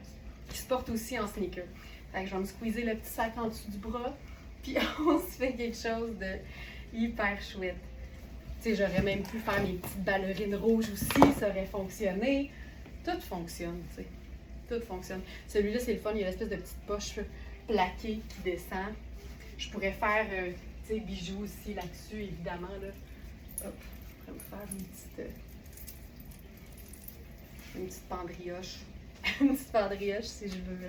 qui se porte aussi en sneaker. Fait que je vais me squeezer le petit sac en dessous du bras, puis on se fait quelque chose de hyper chouette. Tu sais, j'aurais même pu faire mes petites ballerines rouges aussi, ça aurait fonctionné. Tout fonctionne, tu sais. Tout fonctionne. Celui-là, c'est le fun, il y a l'espèce de petite poche plaquée qui descend. Je pourrais faire... bijoux aussi là-dessus, évidemment. Là. Hop, je pourrais me faire une petite pendrioche. Une petite pendrioche, si je veux.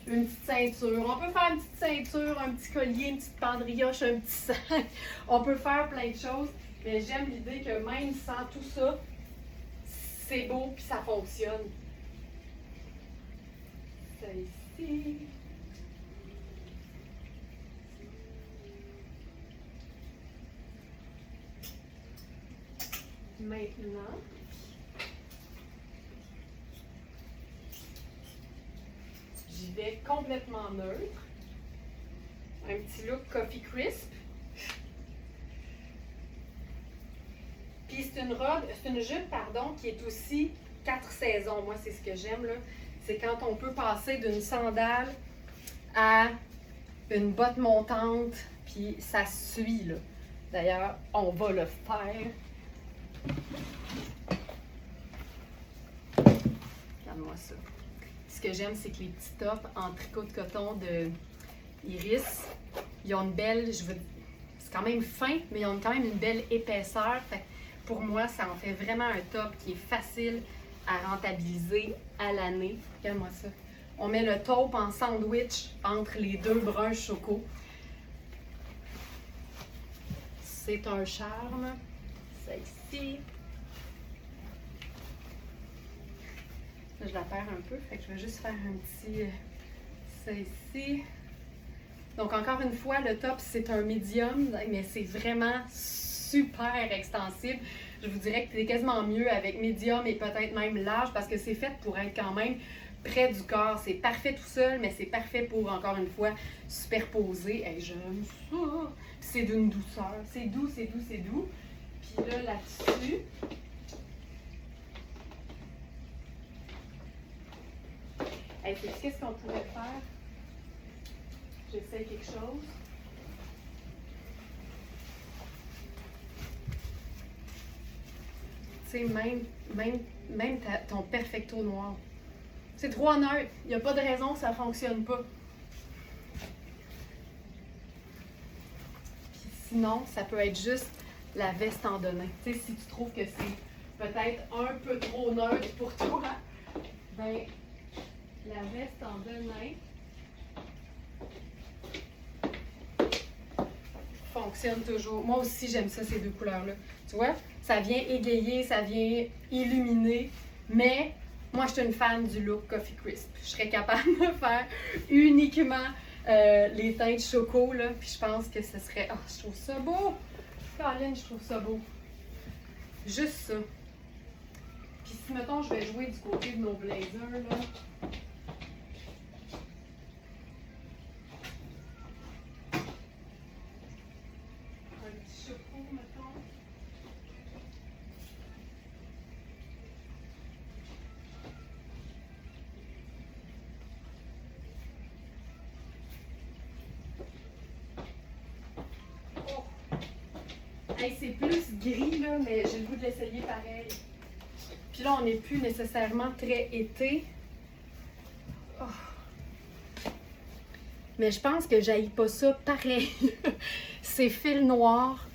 Une petite ceinture. On peut faire une petite ceinture, un petit collier, une petite pendrioche, un petit sac. On peut faire plein de choses. Mais j'aime l'idée que même sans tout ça, c'est beau puis ça fonctionne. Ça ici. Maintenant, j'y vais complètement neutre. Un petit look Coffee Crisp. Puis c'est une robe, c'est une jupe, pardon, qui est aussi 4 saisons. Moi, c'est ce que j'aime, là. C'est quand on peut passer d'une sandale à une botte montante, puis ça suit, là. D'ailleurs, on va le faire. Regarde-moi ça. Ce que j'aime, c'est que les petits tops en tricot de coton de Iris, ils ont une belle, c'est quand même fin, mais ils ont quand même une belle épaisseur. Fait que pour moi, ça en fait vraiment un top qui est facile à rentabiliser à l'année. Regarde-moi ça. On met le taupe en sandwich entre les deux bruns choco. C'est un charme. Ça ici. Là, je la perds un peu, fait que je vais juste faire un petit... ça ici. Donc, encore une fois, le top, c'est un médium, mais c'est vraiment super extensible. Je vous dirais que c'est quasiment mieux avec médium et peut-être même large parce que c'est fait pour être quand même près du corps. C'est parfait tout seul, mais c'est parfait pour, encore une fois, superposer. Hey, j'aime ça! C'est d'une douceur. C'est doux, c'est doux, c'est doux. Puis là, là-dessus... Hey, qu'est-ce qu'on pourrait faire? J'essaie quelque chose. Tu sais, même ton perfecto noir. C'est trop neutre. Il n'y a pas de raison que ça ne fonctionne pas. Puis sinon, ça peut être juste la veste en denain. Tu sais, si tu trouves que c'est peut-être un peu trop neutre pour toi, ben la veste en denain fonctionne toujours. Moi aussi, j'aime ça, ces deux couleurs-là. Tu vois, ça vient égayer, ça vient illuminer, mais moi, je suis une fan du look Coffee Crisp. Je serais capable de faire uniquement les teintes choco, là, puis je pense que ce serait... Ah, je trouve ça beau! Caroline, je trouve ça beau. Juste ça. Puis si, mettons, je vais jouer du côté de nos blazers, là... Hey, c'est plus gris, là, mais j'ai le goût de l'essayer pareil. Puis là, on n'est plus nécessairement très été. Oh. Mais je pense que j'haïs pas ça pareil. C'est fil noir.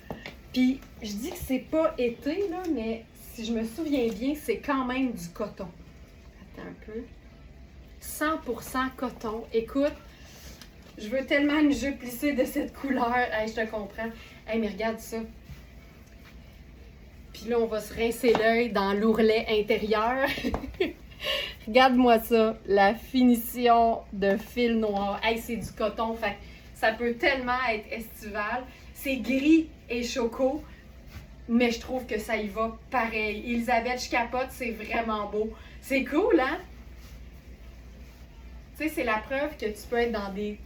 Puis je dis que c'est pas été, là, mais si je me souviens bien, c'est quand même du coton. Attends un peu. 100% coton. Écoute, je veux tellement une jupe plissée de cette couleur. Hey, je te comprends. Hey, mais regarde ça. Puis là, on va se rincer l'œil dans l'ourlet intérieur. Regarde-moi ça, la finition de fil noir. Hey, c'est du coton, fait ça peut tellement être estival. C'est gris et choco, mais je trouve que ça y va pareil. Elisabeth, je capote, c'est vraiment beau. C'est cool, hein? Tu sais, c'est la preuve que tu peux être dans des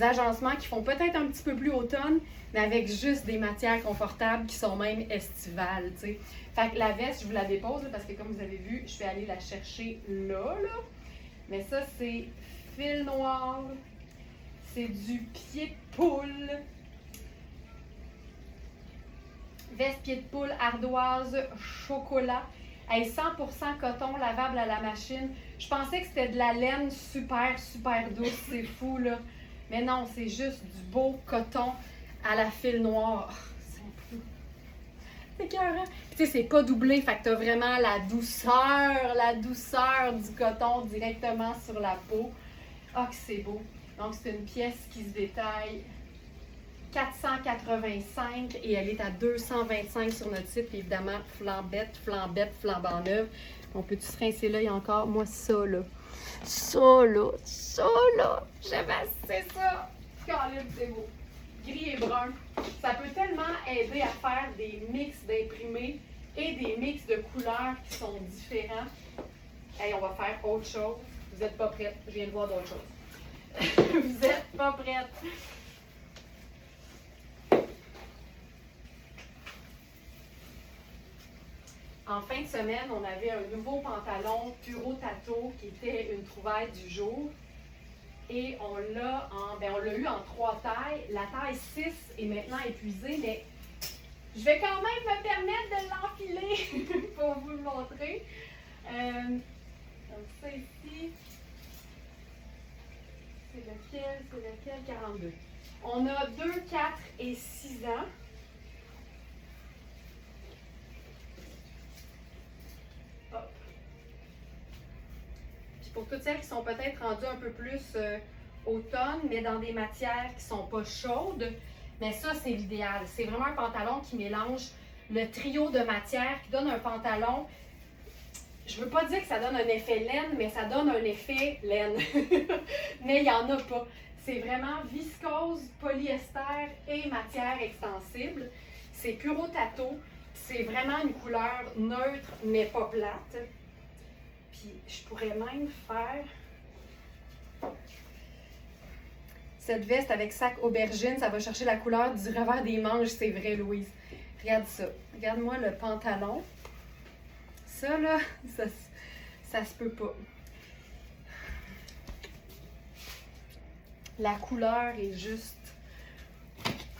agencements qui font peut-être un petit peu plus automne, mais avec juste des matières confortables qui sont même estivales, tu sais. Fait que la veste, je vous la dépose, là, parce que comme vous avez vu, je suis allée la chercher là. Mais ça, c'est fil noir. C'est du pied de poule. Veste pied de poule, ardoise, chocolat. Hey, 100% coton, lavable à la machine. Je pensais que c'était de la laine super, super douce. C'est fou, là. Mais non, c'est juste du beau coton à la fil noir. Oh, c'est écœurant. Puis tu sais, c'est pas doublé, fait que t'as vraiment la douceur du coton directement sur la peau. Ah, que c'est beau. Donc, c'est une pièce qui se détaille 485 et elle est à 225 sur notre site. Puis évidemment, flambant neuve. On peut-tu se rincer l'œil encore? Moi, ça, là. Ça, là. J'aime assez ça. Caroline, c'est beau. Gris et brun. Ça peut tellement aider à faire des mix d'imprimés et des mix de couleurs qui sont différents. Hey, on va faire autre chose. Vous n'êtes pas prêtes. Je viens de voir d'autres choses. Vous n'êtes pas prêtes. En fin de semaine, on avait un nouveau pantalon Puro Tato qui était une trouvaille du jour. Et on l'a eu en 3 tailles. La taille 6 est maintenant épuisée, mais je vais quand même me permettre de l'enfiler pour vous le montrer. Comme ça ici. C'est lequel? C'est lequel? 42. On a 2, 4 et 6 ans. Hop. Puis pour toutes celles qui sont peut-être rendues un peu plus automne, mais dans des matières qui ne sont pas chaudes, mais ça, c'est l'idéal. C'est vraiment un pantalon qui mélange le trio de matières, qui donne un pantalon. Je ne veux pas dire que ça donne un effet laine, mais ça donne un effet laine. Mais il n'y en a pas. C'est vraiment viscose, polyester et matière extensible. C'est Puro Tato. C'est vraiment une couleur neutre, mais pas plate. Puis je pourrais même faire cette veste avec sac aubergine. Ça va chercher la couleur du revers des manches, c'est vrai, Louise. Regarde ça. Regarde-moi le pantalon. Ça, là, ça se peut pas. La couleur est juste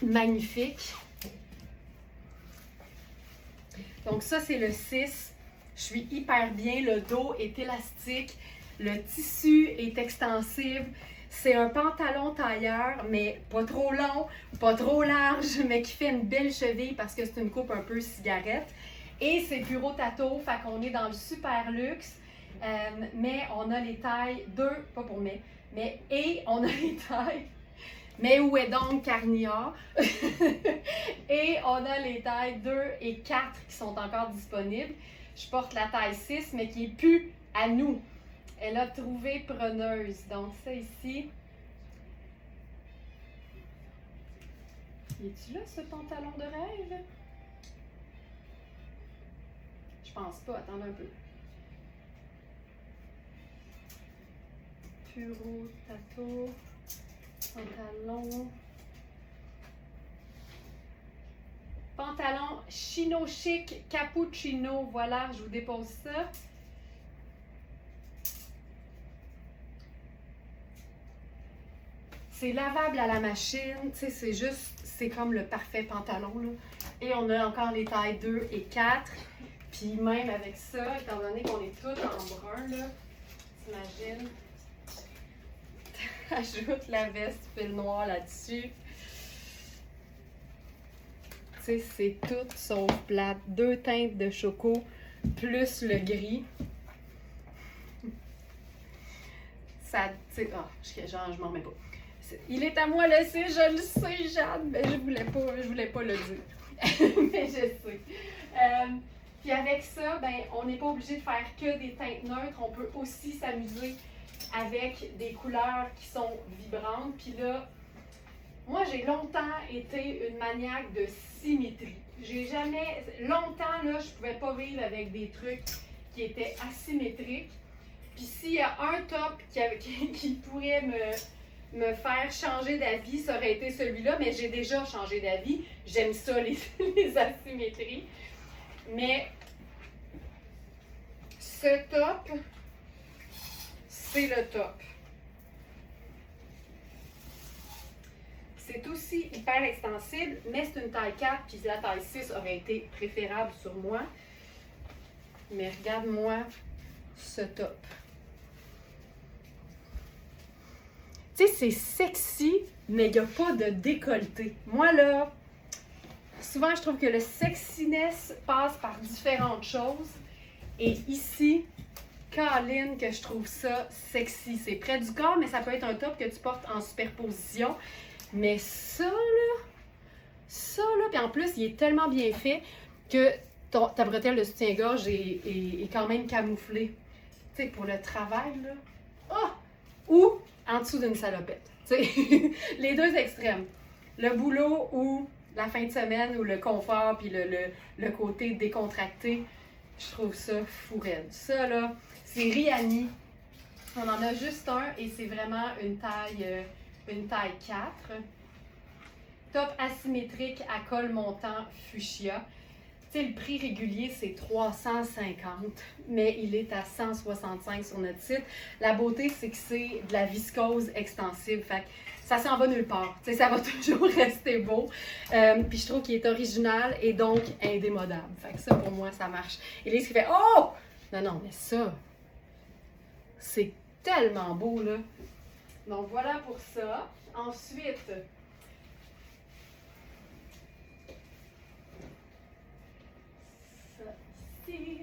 magnifique. Donc ça, c'est le 6. Je suis hyper bien. Le dos est élastique. Le tissu est extensible. C'est un pantalon tailleur, mais pas trop long, pas trop large, mais qui fait une belle cheville parce que c'est une coupe un peu cigarette. Et c'est Puro Tato, fait qu'on est dans le super luxe. Mais on a les tailles 2, pas pour et on a les tailles, mais où est donc Carnia? Et on a les tailles 2 et 4 qui sont encore disponibles. Je porte la taille 6, mais qui n'est plus à nous. Elle a trouvé preneuse. Donc ça ici. Es-tu là, ce pantalon de rêve? Je pense pas, attends un peu. Puro Tato, pantalon. Pantalon chino chic cappuccino. Voilà, je vous dépose ça. C'est lavable à la machine, tu sais, c'est juste, c'est comme le parfait pantalon, là. Et on a encore les tailles 2 et 4. Puis même avec ça, étant donné qu'on est tous en brun, là, t'imagines, ajoute la veste fil noir là-dessus. Tu sais, c'est tout sauf plate. 2 teintes de choco plus le gris. Ça, tu sais, genre, je m'en remets pas. Il est à moi le 6, je le sais, Jeanne, mais je voulais pas le dire. Mais je sais. Puis avec ça, ben, on n'est pas obligé de faire que des teintes neutres. On peut aussi s'amuser avec des couleurs qui sont vibrantes. Puis là, moi, j'ai longtemps été une maniaque de symétrie. J'ai jamais... Longtemps, là, je pouvais pas vivre avec des trucs qui étaient asymétriques. Puis s'il y a un top qui pourrait me faire changer d'avis, ça aurait été celui-là, mais j'ai déjà changé d'avis. J'aime ça, les asymétries. Mais ce top, c'est le top. C'est aussi hyper extensible, mais c'est une taille 4, puis la taille 6 aurait été préférable sur moi. Mais regarde-moi ce top. Tu sais, c'est sexy, mais il n'y a pas de décolleté. Moi, là, souvent, je trouve que le sexiness passe par différentes choses. Et ici, Caroline, que je trouve ça sexy. C'est près du corps, mais ça peut être un top que tu portes en superposition. Mais ça, là, puis en plus, il est tellement bien fait que ta bretelle de soutien-gorge est quand même camouflée. Tu sais, pour le travail, là. Oh! Ou en dessous d'une salopette. Tu sais, les deux extrêmes. Le boulot ou la fin de semaine ou le confort puis le côté décontracté, je trouve ça fou raide. Ça, là, c'est Rihanni. On en a juste un et c'est vraiment une taille 4. Top asymétrique à col montant fuchsia. Tu sais, le prix régulier, c'est 350, mais il est à 165 sur notre site. La beauté, c'est que c'est de la viscose extensive. Fait que ça s'en va nulle part. Tu sais, ça va toujours rester beau. Puis je trouve qu'il est original et donc indémodable. Fait que ça, pour moi, ça marche. Élise qui fait « Oh! » Non, mais ça, c'est tellement beau, là. Donc voilà pour ça. Ensuite, ça ici.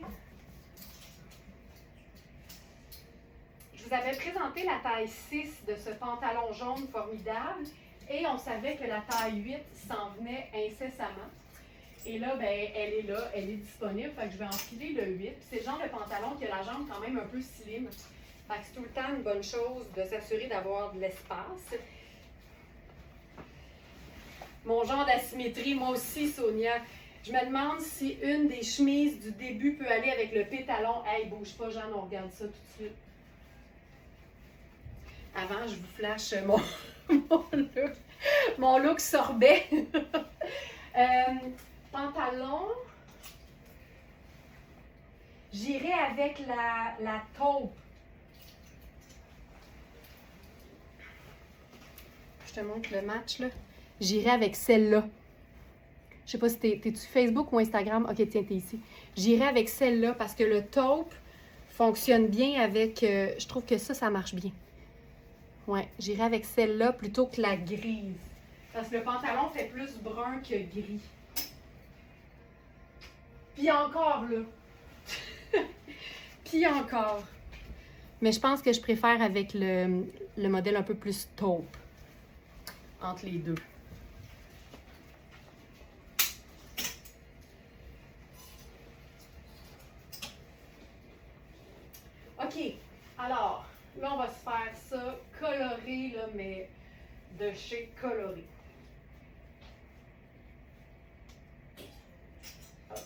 Je vous avais présenté la taille 6 de ce pantalon jaune formidable et on savait que la taille 8 s'en venait incessamment. Et là, ben, elle est là, elle est disponible, fait que je vais enfiler le 8. C'est le genre de pantalon qui a la jambe quand même un peu slim. Fait que c'est tout le temps une bonne chose de s'assurer d'avoir de l'espace. Mon genre d'asymétrie, moi aussi, Sonia. Je me demande si une des chemises du début peut aller avec le pétalon. Hey, bouge pas, Jeanne, on regarde ça tout de suite. Avant, je vous flash mon look sorbet. Pantalon. J'irai avec la taupe. Je te montre le match, là. J'irai avec celle-là. Je sais pas si t'es-tu Facebook ou Instagram? Ok, tiens, t'es ici. J'irai avec celle-là parce que le taupe fonctionne bien avec... je trouve que ça marche bien. Ouais, j'irai avec celle-là plutôt que la grise. Parce que le pantalon fait plus brun que gris. Puis encore, là. Puis encore. Mais je pense que je préfère avec le modèle un peu plus taupe. Entre les deux. OK. Alors, là, on va se faire ça coloré, là, mais de chez coloré. Hop.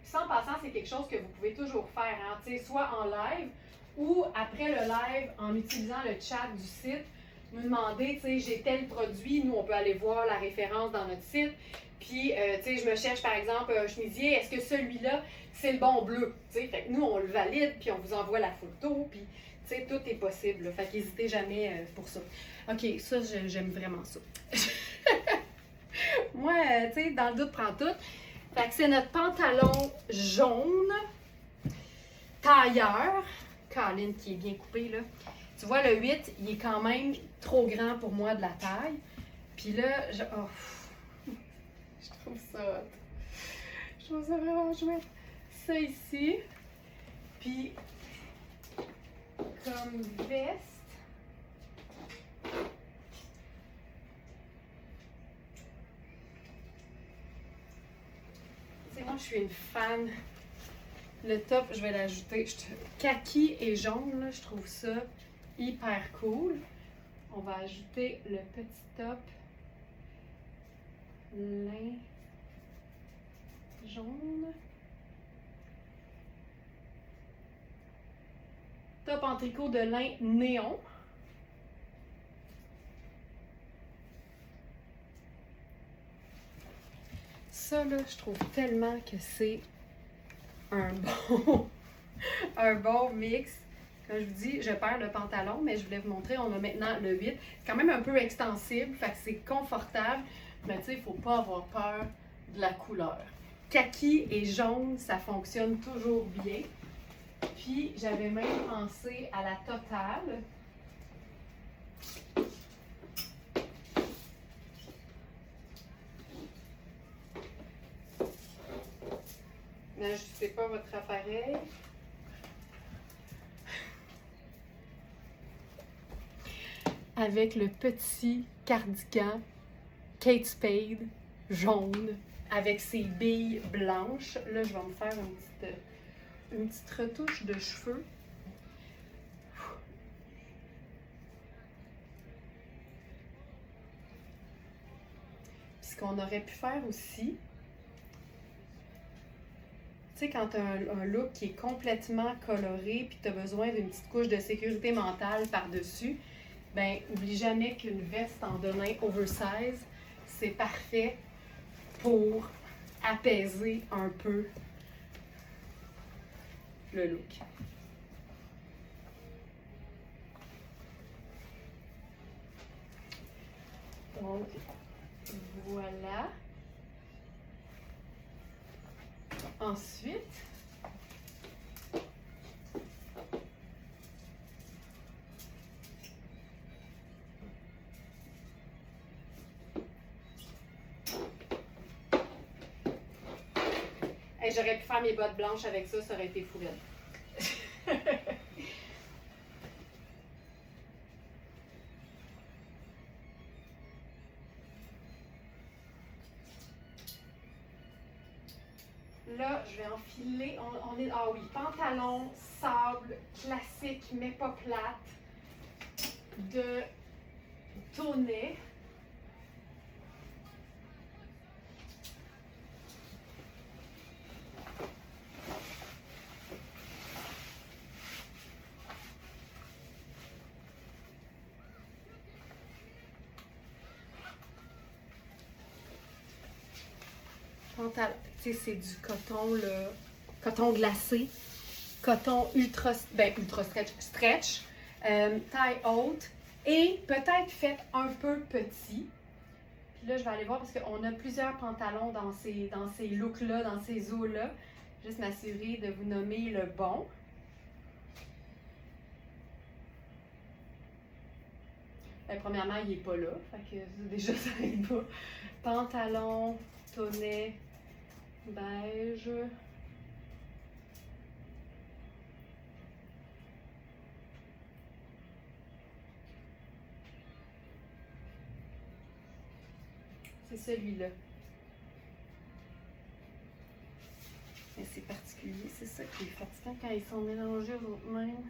Sans passant, c'est quelque chose que vous pouvez toujours faire, hein, soit en live ou après le live en utilisant le chat du site. Nous demander, j'ai tel produit, nous, on peut aller voir la référence dans notre site. Puis, je me cherche, par exemple, un chemisier, est-ce que celui-là, c'est le bon bleu? Fait que nous, on le valide, puis on vous envoie la photo, puis, tout est possible. Là. Fait qu'hésitez jamais pour ça. OK, ça, j'aime vraiment ça. Moi, dans le doute, prends tout. Fait que c'est notre pantalon jaune, tailleur. Colin qui est bien coupé, là. Tu vois, le 8, il est quand même trop grand pour moi de la taille. Puis là, je trouve ça... Je trouve ça vraiment chouette. Ça ici. Puis, comme veste... Tu sais, moi, je suis une fan. Le top, je vais l'ajouter. Kaki et jaune, là, je trouve ça hyper cool. On va ajouter le petit top lin jaune. Top en tricot de lin néon. Ça, là, je trouve tellement que c'est un bon mix. Comme je vous dis, je perds le pantalon, mais je voulais vous montrer, on a maintenant le 8. C'est quand même un peu extensible, fait que c'est confortable, mais tu sais, il ne faut pas avoir peur de la couleur. Kaki et jaune, ça fonctionne toujours bien. Puis, j'avais même pensé à la totale. Mais je ne sais pas votre appareil. Avec le petit cardigan Kate Spade jaune avec ses billes blanches. Là, je vais me faire une petite retouche de cheveux. Puis ce qu'on aurait pu faire aussi, tu sais, quand tu as un look qui est complètement coloré puis tu as besoin d'une petite couche de sécurité mentale par-dessus, ben oublie jamais qu'une veste en denim oversize, c'est parfait pour apaiser un peu le look. Donc, voilà. Ensuite, j'aurais pu faire mes bottes blanches avec ça, ça aurait été fou raide. Là, je vais enfiler, on est, ah oui, pantalon, sable, classique, mais pas plate, de Tonnet. Pantalon, tu sais, c'est du coton, là, coton glacé, coton ultra stretch, taille haute et peut-être fait un peu petit. Puis là, je vais aller voir parce qu'on a plusieurs pantalons dans ces looks-là, dans ces eaux-là. Juste m'assurer de vous nommer le bon. Ben, premièrement, il n'est pas là, fait que déjà ça aide pas. Pantalon, Tonnet, beige. C'est celui-là. Mais c'est particulier, c'est ça qui est fatigant quand ils sont mélangés aux autres mêmes.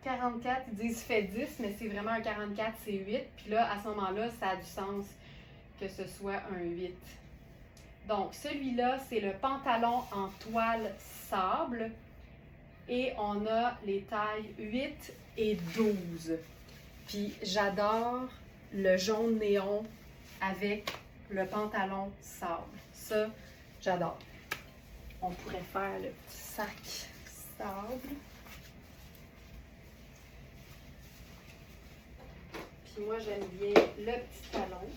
44, ils disent fait 10, mais c'est vraiment un 44, c'est 8. Puis là, à ce moment-là, ça a du sens que ce soit un 8. Donc, celui-là, c'est le pantalon en toile sable. Et on a les tailles 8 et 12. Puis j'adore le jaune néon avec le pantalon sable. Ça, j'adore. On pourrait faire le petit sac sable. Puis moi, j'aime bien le petit talon.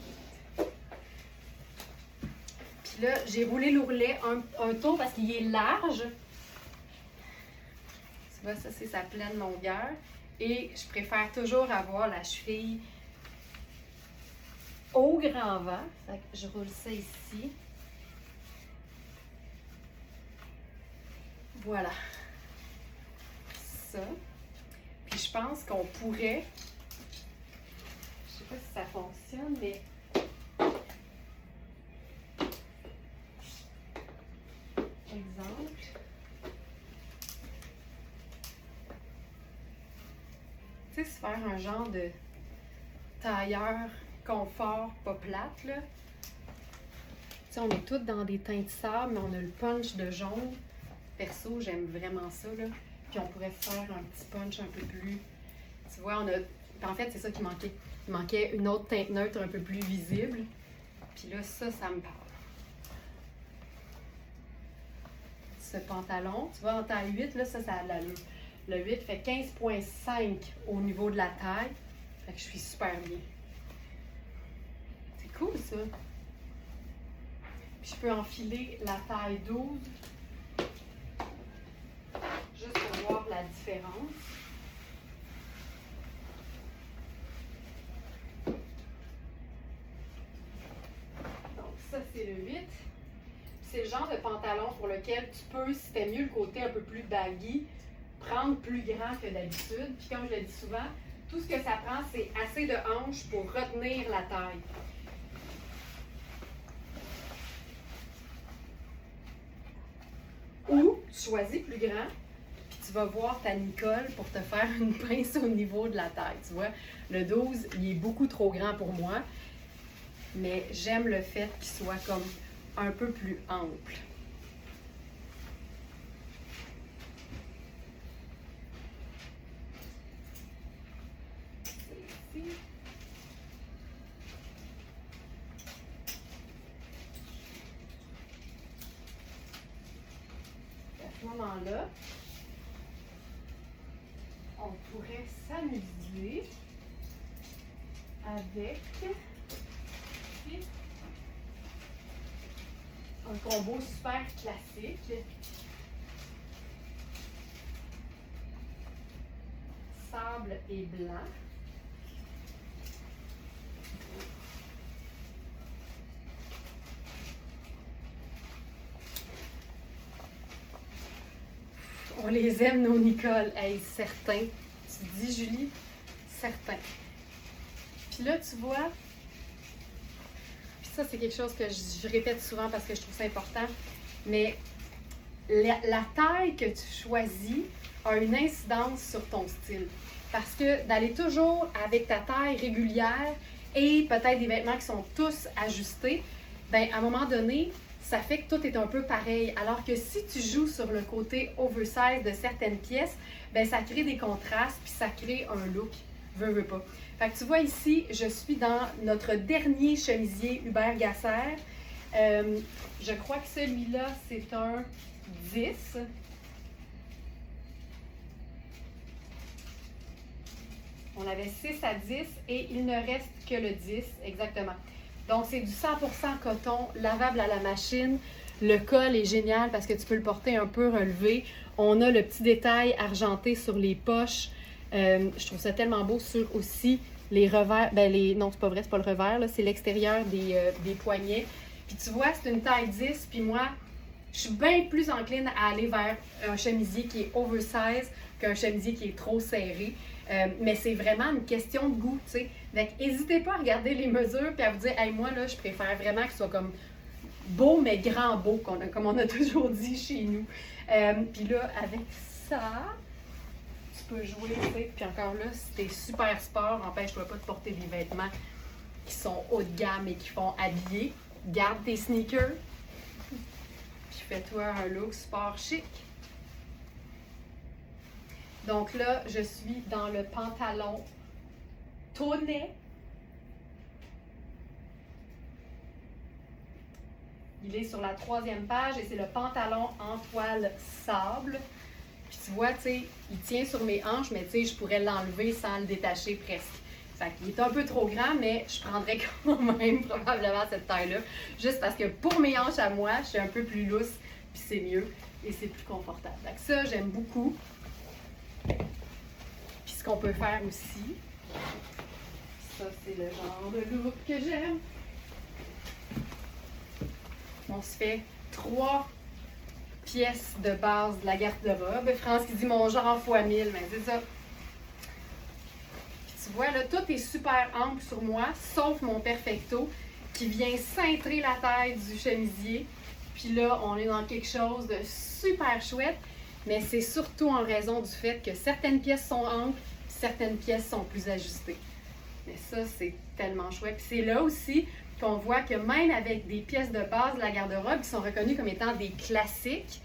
Puis là, j'ai roulé l'ourlet un tour parce qu'il est large. Tu vois, ça, c'est sa pleine longueur. Et je préfère toujours avoir la cheville au grand vent. Fait que je roule ça ici. Voilà. Ça. Puis je pense qu'on pourrait... Je sais pas si ça fonctionne, mais... Exemple. Tu sais, se faire un genre de tailleur confort pas plate, là. Tu sais, on est toutes dans des teintes de sable, mais on a le punch de jaune. Perso, j'aime vraiment ça, là. Puis on pourrait se faire un petit punch un peu plus... Tu vois, on a... En fait, c'est ça qui manquait. Il manquait une autre teinte neutre un peu plus visible. Puis là, ça me parle. Ce pantalon, tu vois, en taille 8, là, ça a de l'allure. Le 8 fait 15,5 au niveau de la taille. Fait que je suis super bien. C'est cool, ça. Puis je peux enfiler la taille 12. Juste pour voir la différence. Donc ça, c'est le 8. C'est le genre de pantalon pour lequel tu peux, si t'aimes mieux le côté un peu plus baggy, prendre plus grand que d'habitude. Puis comme je le dis souvent, tout ce que ça prend, c'est assez de hanches pour retenir la taille. Ou tu choisis plus grand, puis tu vas voir ta Nicole pour te faire une pince au niveau de la taille. Tu vois, le 12, il est beaucoup trop grand pour moi, mais j'aime le fait qu'il soit comme un peu plus ample. Ici. À ce moment-là, on pourrait s'amuser avec un combo super classique. Sable et blanc. les aime, nos Nicole. Hey, certain. Tu dis, Julie? Certain. Puis là, tu vois, puis ça, c'est quelque chose que je répète souvent parce que je trouve ça important, mais la taille que tu choisis a une incidence sur ton style. Parce que d'aller toujours avec ta taille régulière et peut-être des vêtements qui sont tous ajustés, bien, à un moment donné, ça fait que tout est un peu pareil. Alors que si tu joues sur le côté oversize de certaines pièces, bien, ça crée des contrastes puis ça crée un look. Veux pas. Fait que tu vois ici, je suis dans notre dernier chemisier Hubert Gasser. Je crois que celui-là, c'est un 10. On avait 6 à 10 et il ne reste que le 10, exactement. Donc, c'est du 100% coton, lavable à la machine. Le col est génial parce que tu peux le porter un peu relevé. On a le petit détail argenté sur les poches. Je trouve ça tellement beau sur aussi les revers. Non, c'est pas vrai, c'est pas le revers, c'est l'extérieur des poignets. Puis tu vois, c'est une taille 10. Puis moi, je suis bien plus encline à aller vers un chemisier qui est oversize qu'un chemisier qui est trop serré. Mais c'est vraiment une question de goût, tu sais. Donc, n'hésitez pas à regarder les mesures puis à vous dire, hey, moi, là, je préfère vraiment qu'il soit comme beau, mais grand beau, comme on a toujours dit chez nous. Puis là, avec ça, tu peux jouer, tu sais. Puis encore là, si t'es super sport, empêche-toi pas de porter des vêtements qui sont haut de gamme et qui font habiller. Garde tes sneakers. Puis fais-toi un look sport chic. Donc là, je suis dans le pantalon tonnet. Il est sur la 3e page et c'est le pantalon en toile sable. Puis tu vois, tu sais, il tient sur mes hanches, mais tu sais, je pourrais l'enlever sans le détacher presque. Fait qu'il est un peu trop grand, mais je prendrais quand même probablement cette taille-là. Juste parce que pour mes hanches à moi, je suis un peu plus lousse, puis c'est mieux et c'est plus confortable. Donc ça, j'aime beaucoup. Puis ce qu'on peut faire aussi, ça c'est le genre de look que j'aime. On se fait 3 pièces de base de la garde-robe. France qui dit mon genre x 1000, mais c'est ça. Puis tu vois là, tout est super ample sur moi, sauf mon perfecto qui vient cintrer la taille du chemisier. Puis là, on est dans quelque chose de super chouette. Mais c'est surtout en raison du fait que certaines pièces sont amples, certaines pièces sont plus ajustées. Mais ça, c'est tellement chouette. Puis c'est là aussi qu'on voit que même avec des pièces de base de la garde-robe qui sont reconnues comme étant des classiques,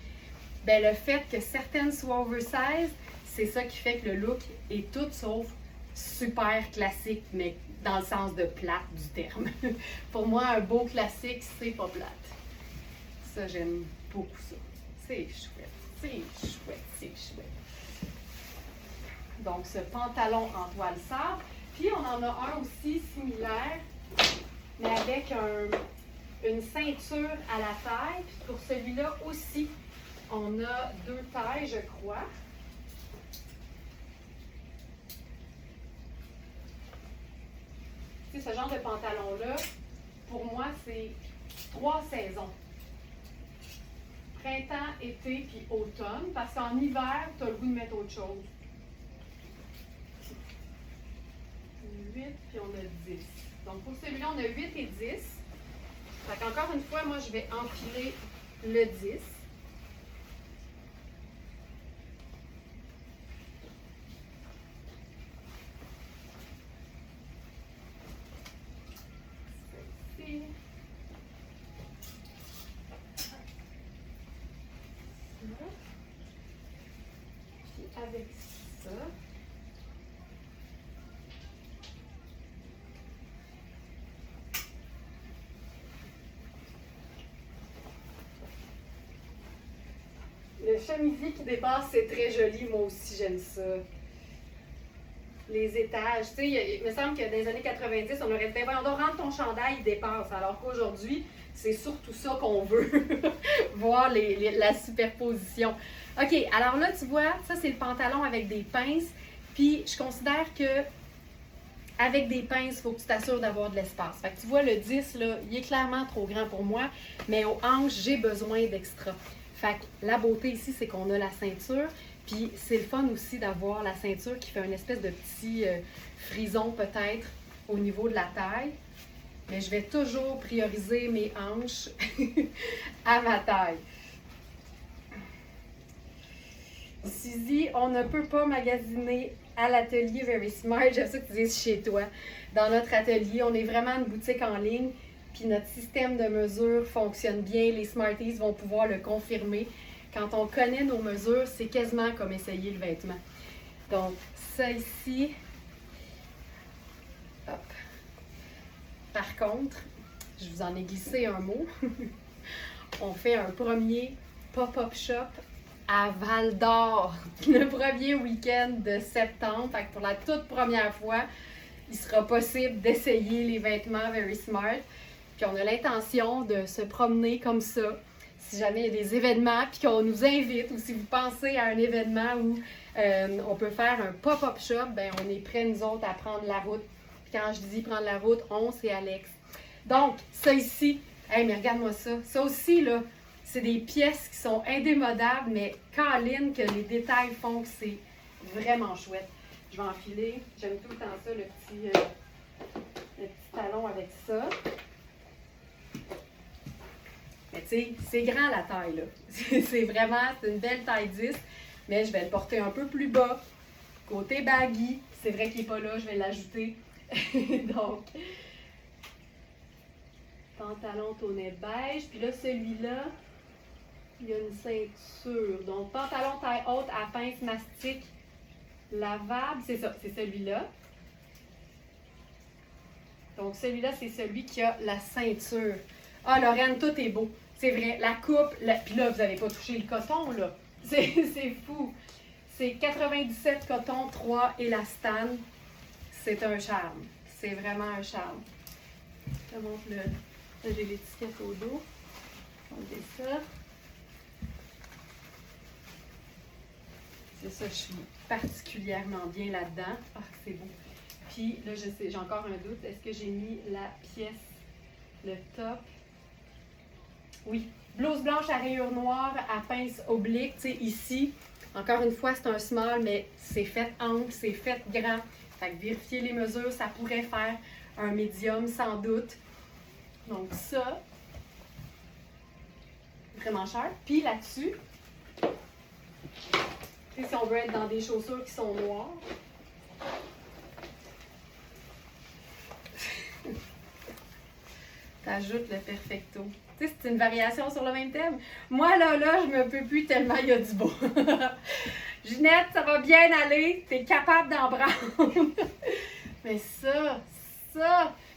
bien, le fait que certaines soient oversize, c'est ça qui fait que le look est tout sauf super classique, mais dans le sens de plate du terme. Pour moi, un beau classique, c'est pas plate. Ça, j'aime beaucoup ça. C'est chouette. C'est chouette, c'est chouette. Donc, ce pantalon en toile sable. Puis, on en a un aussi similaire, mais avec une ceinture à la taille. Puis, pour celui-là aussi, on a 2 tailles, je crois. Tu sais, ce genre de pantalon-là, pour moi, c'est 3 saisons. Printemps, été, puis automne, parce qu'en hiver, tu as le goût de mettre autre chose. 8, puis on a 10. Donc, pour celui-là, on a 8 et 10. Fait qu'encore une fois, moi, je vais empiler le 10. Ceci. Puis avec ça, le chemisier qui dépasse, c'est très joli. Moi aussi, j'aime ça. Les étages. Tu sais, il me semble que dans les années 90, on aurait dit, on doit rendre ton chandail, il dépasse. Alors qu'aujourd'hui, c'est surtout ça qu'on veut. Voir la superposition. OK, alors là, tu vois, ça, c'est le pantalon avec des pinces. Puis, je considère que avec des pinces, il faut que tu t'assures d'avoir de l'espace. Fait que tu vois, le 10, là, il est clairement trop grand pour moi. Mais aux hanches, j'ai besoin d'extra. Fait que la beauté ici, c'est qu'on a la ceinture. Puis c'est le fun aussi d'avoir la ceinture qui fait une espèce de petit frison peut-être au niveau de la taille. Mais je vais toujours prioriser mes hanches à ma taille. Suzy, on ne peut pas magasiner à l'atelier Very Smart. J'aime ça que tu dises chez toi. Dans notre atelier, on est vraiment une boutique en ligne. Puis notre système de mesure fonctionne bien. Les Smarties vont pouvoir le confirmer. Quand on connaît nos mesures, c'est quasiment comme essayer le vêtement. Donc, ça ici. Hop. Par contre, je vous en ai glissé un mot. On fait un premier pop-up shop à Val-d'Or, le premier week-end de septembre. Fait que pour la toute première fois, il sera possible d'essayer les vêtements Very Smart. Puis on a l'intention de se promener comme ça, si jamais il y a des événements, puis qu'on nous invite, ou si vous pensez à un événement où on peut faire un pop-up shop, ben on est prêts, nous autres, à prendre la route. Puis quand je dis prendre la route, on, c'est Alex. Donc, ça ici, hey, mais regarde-moi ça. Ça aussi, là, c'est des pièces qui sont indémodables, mais Caroline, que les détails font que c'est vraiment chouette. Je vais enfiler, j'aime tout le temps ça, le petit talon avec ça. Mais tu sais, c'est grand la taille, là. C'est vraiment, c'est une belle taille 10, mais je vais le porter un peu plus bas. Côté baggy, c'est vrai qu'il n'est pas là, je vais l'ajouter. Donc, pantalon tonnet beige. Puis là, celui-là, il y a une ceinture. Donc, pantalon taille haute à pince mastic lavable. C'est ça, c'est celui-là. Donc, celui-là, c'est celui qui a la ceinture. Ah, Lorraine, tout est beau. C'est vrai, la coupe, puis là, vous n'avez pas touché le coton, là. C'est fou. C'est 97 coton, 3 élastane. C'est un charme. C'est vraiment un charme. Je te montre le... Là, j'ai l'étiquette au dos. On met ça. C'est ça, je suis particulièrement bien là-dedans. Ah, c'est beau. Puis là, je sais, j'ai encore un doute. Est-ce que j'ai mis la pièce, le top? Oui. Blouse blanche à rayures noires à pince oblique. Tu sais, ici, encore une fois, c'est un small, mais c'est fait ample, c'est fait grand. Fait que vérifier les mesures, ça pourrait faire un médium sans doute. Donc ça, vraiment cher. Puis là-dessus, si on veut être dans des chaussures qui sont noires, t'ajoutes le perfecto. Tu sais, c'est une variation sur le même thème. Moi, là, je me peux plus tellement il y a du beau. Ginette, ça va bien aller. T'es capable d'en prendre. Mais ça.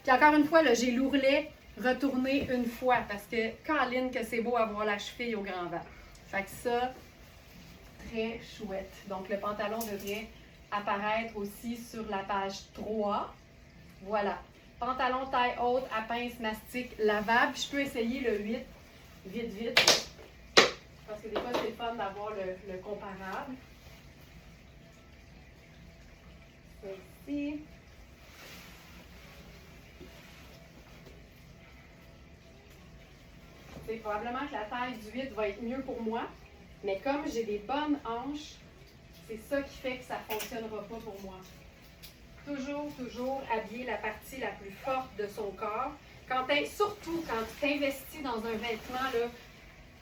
Puis encore une fois, là, j'ai l'ourlet retourné une fois parce que Caroline, que c'est beau avoir la cheville au grand vent. Fait que ça, très chouette. Donc, le pantalon devrait apparaître aussi sur la page 3. Voilà. Pantalon taille haute à pince mastic lavable. Puis je peux essayer le 8. Vite. Parce que des fois, c'est le fun d'avoir le comparable. Celle-ci. C'est probablement que la taille du 8 va être mieux pour moi. Mais comme j'ai des bonnes hanches, c'est ça qui fait que ça ne fonctionnera pas pour moi. Toujours habiller la partie la plus forte de son corps. Surtout quand tu t'investis dans un vêtement, là,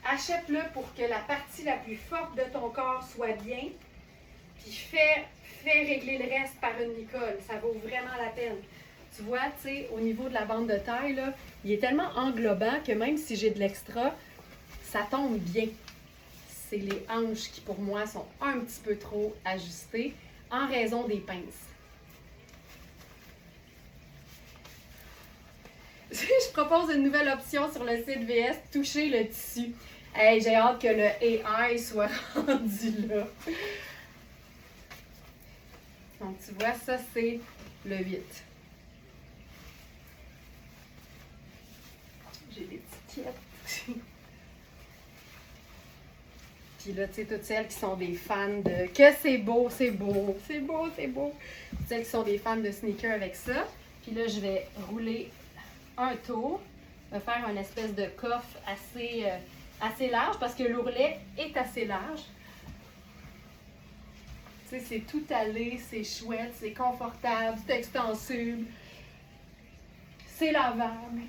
achète-le pour que la partie la plus forte de ton corps soit bien. Puis fais régler le reste par une Nicole. Ça vaut vraiment la peine. Tu vois, tu sais, au niveau de la bande de taille, là, il est tellement englobant que même si j'ai de l'extra, ça tombe bien. C'est les hanches qui, pour moi, sont un petit peu trop ajustées en raison des pinces. Je propose une nouvelle option sur le site VS, toucher le tissu. Hey, j'ai hâte que le AI soit rendu là. Donc, tu vois, ça, c'est le 8. J'ai l'étiquette. Puis là, tu sais, toutes celles qui sont des fans de... Que c'est beau. Celles qui sont des fans de sneakers avec ça. Puis là, je vais rouler un tour. Je vais faire une espèce de coffre assez large parce que l'ourlet est assez large. Tu sais, c'est tout allé, c'est chouette, c'est confortable, c'est extensible, c'est lavable.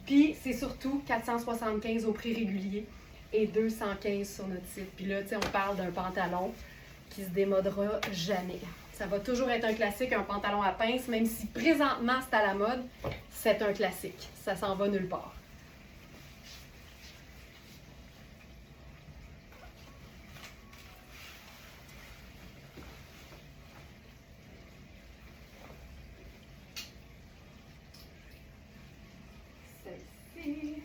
Puis c'est surtout 475 au prix régulier et 215 sur notre site. Puis là, tu sais, on parle d'un pantalon qui se démodera jamais. Ça va toujours être un classique, un pantalon à pince, même si présentement c'est à la mode, c'est un classique. Ça s'en va nulle part. Celle-ci.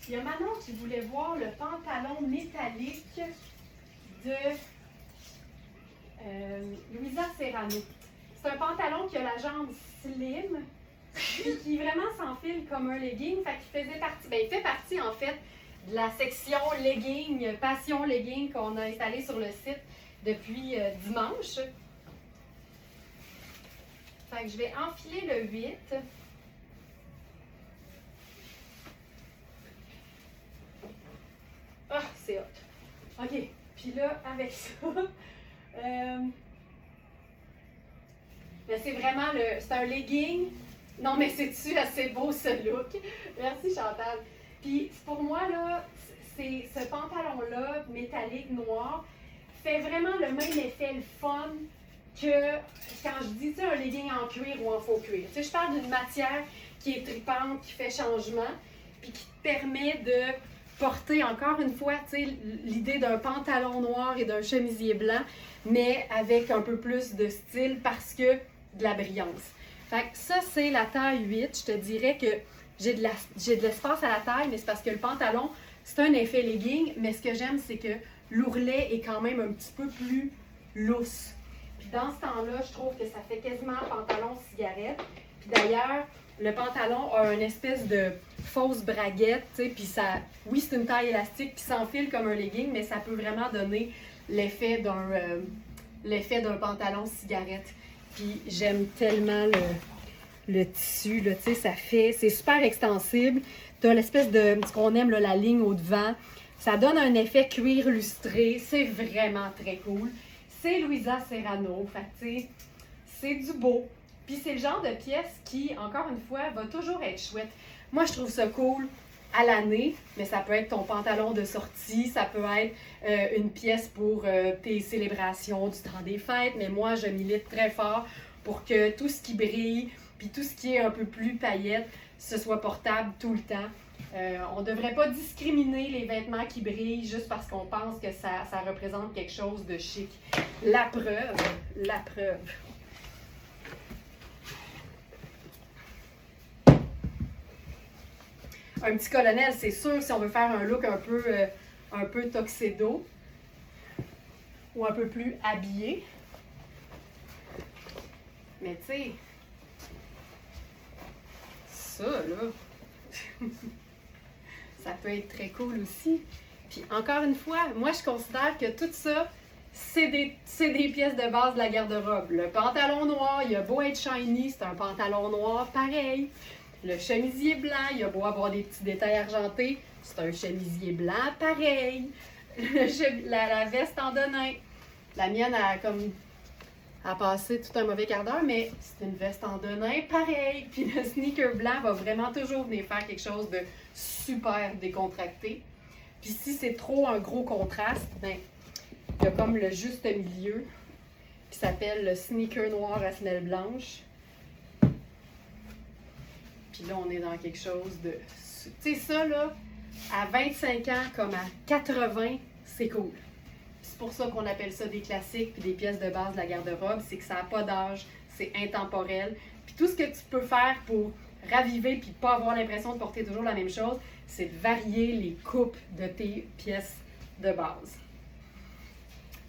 Il y a Manon qui voulait voir le pantalon métallique de Louisa Serrano. C'est un pantalon qui a la jambe slim et qui vraiment s'enfile comme un legging. Fait qu'il faisait partie, il fait partie en fait de la section legging, passion legging qu'on a installée sur le site depuis dimanche. Fait que je vais enfiler le 8. Ah, c'est hot. OK. Puis là, avec ça, c'est vraiment c'est un legging. Non, mais c'est-tu assez beau ce look? Merci Chantal. Puis pour moi, là, ce pantalon-là, métallique, noir, fait vraiment le même effet, le fun, que quand je dis un legging en cuir ou en faux cuir. Tu sais, je parle d'une matière qui est tripante, qui fait changement, puis qui te permet de porter, encore une fois, tu sais, l'idée d'un pantalon noir et d'un chemisier blanc, mais avec un peu plus de style parce que de la brillance. Fait que ça, c'est la taille 8. Je te dirais que j'ai de l'espace à la taille, mais c'est parce que le pantalon, c'est un effet legging, mais ce que j'aime, c'est que l'ourlet est quand même un petit peu plus lousse. Puis dans ce temps-là, je trouve que ça fait quasiment un pantalon cigarette. Puis d'ailleurs, le pantalon a une espèce de fausse braguette, tu sais, puis ça, oui, c'est une taille élastique qui s'enfile comme un legging, mais ça peut vraiment donner l'effet d'un pantalon cigarette. Puis j'aime tellement le tissu, là, tu sais, c'est super extensible. Tu as l'espèce de, ce qu'on aime, là, la ligne au devant. Ça donne un effet cuir lustré. C'est vraiment très cool. C'est Louisa Serrano. Fait que, tu sais, c'est du beau. Puis c'est le genre de pièce qui, encore une fois, va toujours être chouette. Moi, je trouve ça cool à l'année, mais ça peut être ton pantalon de sortie, ça peut être une pièce pour tes célébrations du temps des fêtes, mais moi, je milite très fort pour que tout ce qui brille, puis tout ce qui est un peu plus paillette, ce soit portable tout le temps. On ne devrait pas discriminer les vêtements qui brillent juste parce qu'on pense que ça représente quelque chose de chic. La preuve, la preuve. Un petit colonel, c'est sûr, si on veut faire un look un peu tuxedo ou un peu plus habillé. Mais tu sais, ça, là, ça peut être très cool aussi. Puis encore une fois, moi, je considère que tout ça, c'est des pièces de base de la garde-robe. Le pantalon noir, il a beau être shiny, c'est un pantalon noir pareil. Le chemisier blanc, il a beau avoir des petits détails argentés, c'est un chemisier blanc pareil. La veste en denain, la mienne a passé tout un mauvais quart d'heure, mais c'est une veste en denain pareil. Puis le sneaker blanc va vraiment toujours venir faire quelque chose de super décontracté. Puis si c'est trop un gros contraste, ben il y a comme le juste milieu qui s'appelle le sneaker noir à semelle blanche. Puis là, on est dans quelque chose de... Tu sais, ça, là, à 25 ans comme à 80, c'est cool. C'est pour ça qu'on appelle ça des classiques puis des pièces de base de la garde-robe. C'est que ça n'a pas d'âge, c'est intemporel. Puis tout ce que tu peux faire pour raviver puis pas avoir l'impression de porter toujours la même chose, c'est de varier les coupes de tes pièces de base.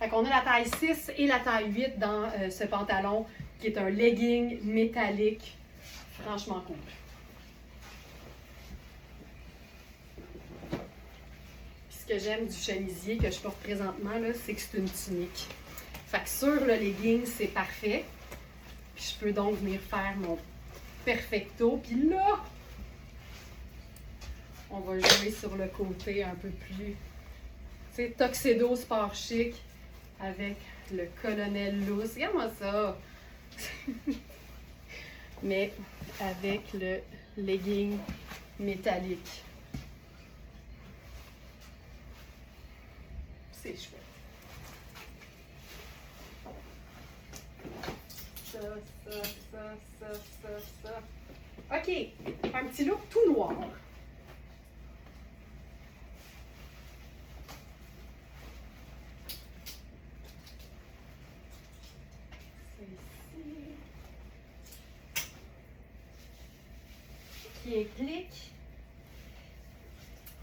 Fait qu'on a la taille 6 et la taille 8 dans ce pantalon qui est un legging métallique. Franchement cool. Ce que j'aime du chemisier que je porte présentement, c'est que c'est une tunique. Fait que sur le legging, c'est parfait. Puis je peux donc venir faire mon perfecto. Puis là, on va jouer sur le côté un peu plus, tu sais, tuxedo sport chic avec le colonel loose. Regarde-moi ça! Mais avec le legging métallique. C'est chouette. Ça, ça, ça, ça, ça, ça. OK, un petit look tout noir. C'est ici. Qui implique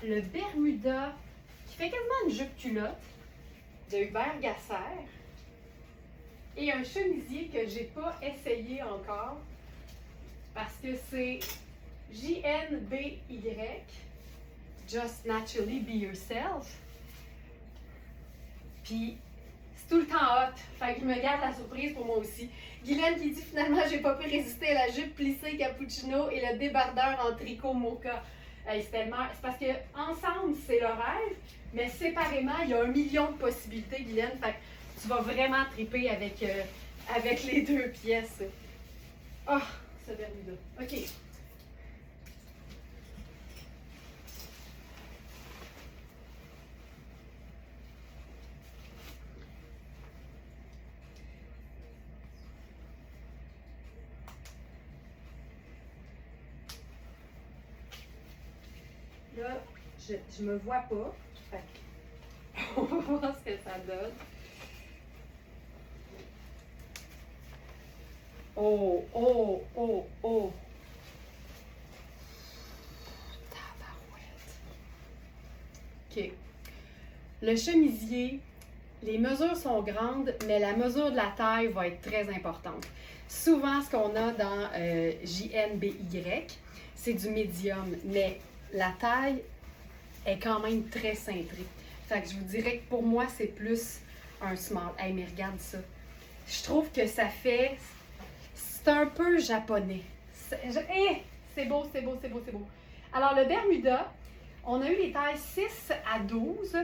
le Bermuda, qui fait quasiment une jupe culotte de Hubert Gasser. Et un chemisier que j'ai pas essayé encore parce que c'est JNBY, Just Naturally Be Yourself. Puis c'est tout le temps hot, fait qu'il me garde la surprise pour moi aussi. Guylaine qui dit finalement j'ai pas pu résister à la jupe plissée cappuccino et le débardeur en tricot mocha. Hey, c'est parce que ensemble c'est le rêve, mais séparément il y a 1 million de possibilités, Guylaine. Fait que tu vas vraiment triper avec les deux pièces. Ah, oh, ce Bermuda. OK. Là, je me vois pas. Fait on va voir ce que ça donne. Oh, oh, oh, oh. Tabarouette. OK. Le chemisier, les mesures sont grandes, mais la mesure de la taille va être très importante. Souvent, ce qu'on a dans JNBY, c'est du médium, mais la taille est quand même très cintrée. Fait que je vous dirais que pour moi, c'est plus un small. Hey, mais regarde ça. Je trouve que ça fait... C'est un peu japonais. C'est beau, c'est beau, c'est beau, c'est beau. Alors, le Bermuda, on a eu les tailles 6 à 12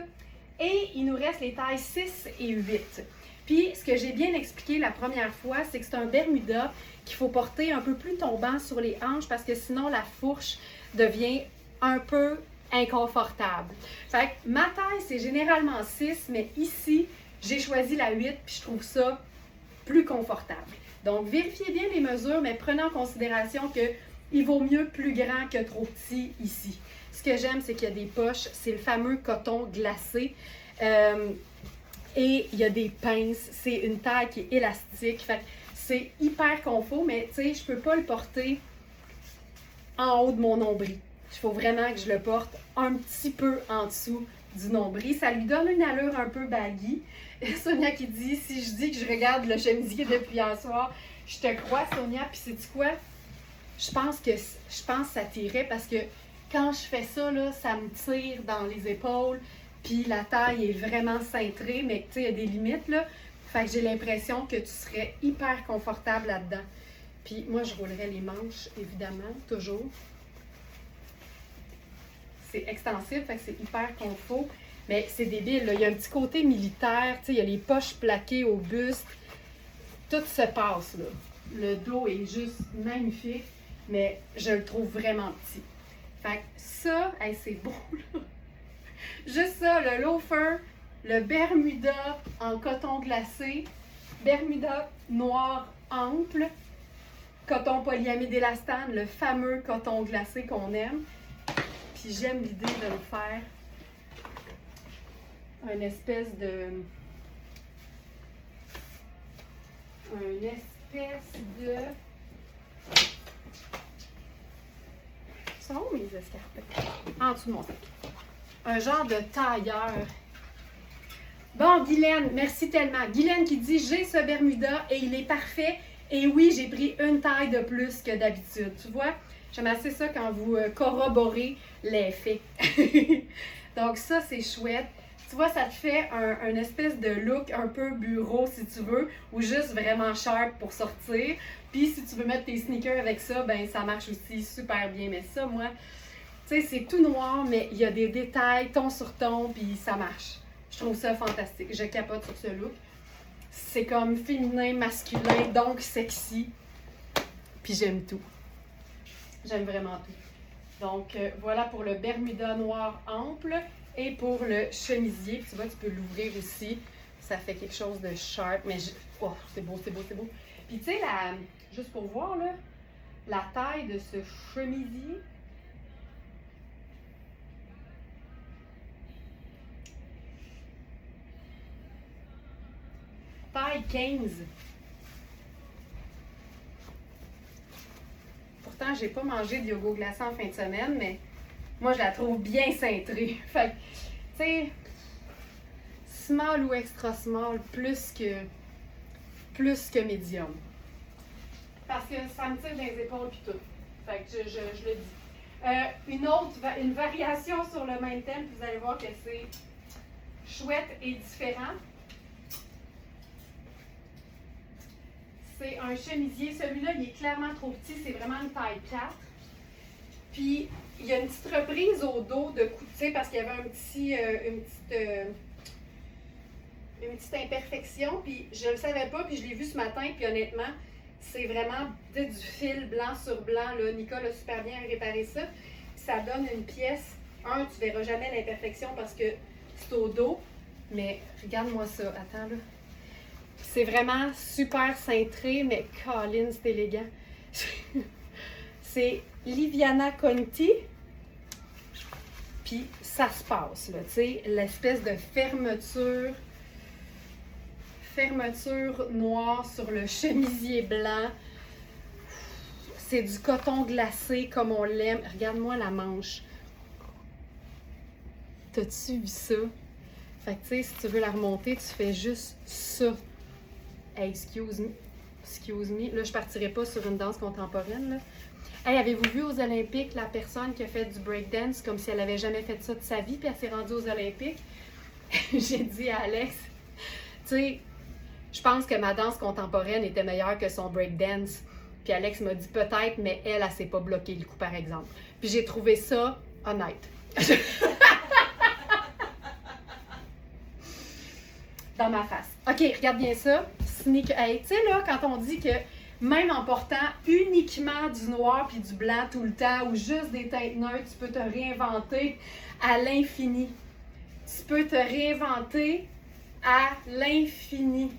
et il nous reste les tailles 6 et 8. Puis, ce que j'ai bien expliqué la première fois, c'est que c'est un Bermuda qu'il faut porter un peu plus tombant sur les hanches parce que sinon, la fourche devient un peu inconfortable. Fait que ma taille, c'est généralement 6, mais ici, j'ai choisi la 8 puis je trouve ça plus confortable. Donc, vérifiez bien les mesures, mais prenez en considération qu'il vaut mieux plus grand que trop petit ici. Ce que j'aime, c'est qu'il y a des poches. C'est le fameux coton glacé. Et il y a des pinces. C'est une taille qui est élastique. Fait que c'est hyper confort, mais tu sais, je ne peux pas le porter en haut de mon nombril. Il faut vraiment que je le porte un petit peu en dessous du nombril. Ça lui donne une allure un peu baggy. Sonia qui dit, si je dis que je regarde le chemisier depuis hier soir, je te crois, Sonia. Puis sais-tu quoi? Je pense que ça t'irait parce que quand je fais ça, là, ça me tire dans les épaules. Puis la taille est vraiment cintrée, mais tu sais, il y a des limites, là. Fait que j'ai l'impression que tu serais hyper confortable là-dedans. Puis moi, je roulerais les manches, évidemment, toujours. C'est extensif, fait que c'est hyper confort. Mais c'est débile, là. Il y a un petit côté militaire, tu sais, il y a les poches plaquées au buste. Tout se passe, là. Le dos est juste magnifique, mais je le trouve vraiment petit. Fait que ça, hey, c'est beau, là. Juste ça, le loafer, le Bermuda en coton glacé, Bermuda noir ample, coton polyamide élastane, le fameux coton glacé qu'on aime. Puis j'aime l'idée de le faire une espèce de sont où mes escarpins? En dessous de mon sac. Un genre de tailleur. Bon, Guylaine, merci tellement. Guylaine qui dit, j'ai ce Bermuda et il est parfait. Et oui, j'ai pris une taille de plus que d'habitude. Tu vois, j'aime assez ça quand vous corroborez les faits. Donc ça, c'est chouette. Tu vois, ça te fait un espèce de look un peu bureau, si tu veux, ou juste vraiment sharp pour sortir. Puis si tu veux mettre tes sneakers avec ça, ben ça marche aussi super bien. Mais ça, moi, Tu sais, c'est tout noir, mais il y a des détails, ton sur ton, puis ça marche. Je trouve ça fantastique. Je capote sur ce look. C'est comme féminin, masculin, donc sexy. Puis j'aime tout. J'aime vraiment tout. Donc, voilà pour le Bermuda noir ample et pour le chemisier. Puis tu vois, tu peux l'ouvrir aussi. Ça fait quelque chose de sharp. Mais oh, c'est beau, c'est beau, c'est beau. Puis tu sais, juste pour voir, là, la taille de ce chemisier. Taille 15. Pourtant, j'ai pas mangé de yogourt glacé en fin de semaine, mais moi, je la trouve bien cintrée. Fait que, tu sais, small ou extra small, plus que médium. Parce que ça me tire dans les épaules puis tout. Fait que je le dis. Une variation sur le même thème, vous allez voir que c'est chouette et différent. C'est un chemisier. Celui-là, il est clairement trop petit. C'est vraiment une taille 4. Puis, il y a une petite reprise au dos de couture parce qu'il y avait une petite imperfection. Puis, je ne le savais pas. Puis, je l'ai vu ce matin. Puis, honnêtement, c'est vraiment du fil blanc sur blanc. Là. Nicole a super bien réparé ça. Ça donne une pièce. Tu ne verras jamais l'imperfection parce que c'est au dos. Mais regarde-moi ça. Attends, là. C'est vraiment super cintré, mais Colin, c'est élégant. C'est Liviana Conti. Puis ça se passe, là, tu sais, l'espèce de fermeture noire sur le chemisier blanc. C'est du coton glacé comme on l'aime. Regarde-moi la manche. T'as-tu vu ça? Fait que, tu sais, si tu veux la remonter, tu fais juste ça. Hey, excuse me. Là, je partirai pas sur une danse contemporaine, là. Hey, avez-vous vu aux Olympiques la personne qui a fait du breakdance comme si elle avait jamais fait ça de sa vie, puis elle s'est rendue aux Olympiques? J'ai dit à Alex, tu sais, je pense que ma danse contemporaine était meilleure que son breakdance. Puis Alex m'a dit peut-être, mais elle s'est pas bloqué le coup, par exemple. Puis j'ai trouvé ça honnête. Dans ma face. OK, regarde bien ça. Sneak. Hey, tu sais, là, quand on dit que même en portant uniquement du noir puis du blanc tout le temps ou juste des teintes neutres, tu peux te réinventer à l'infini. Tu peux te réinventer à l'infini.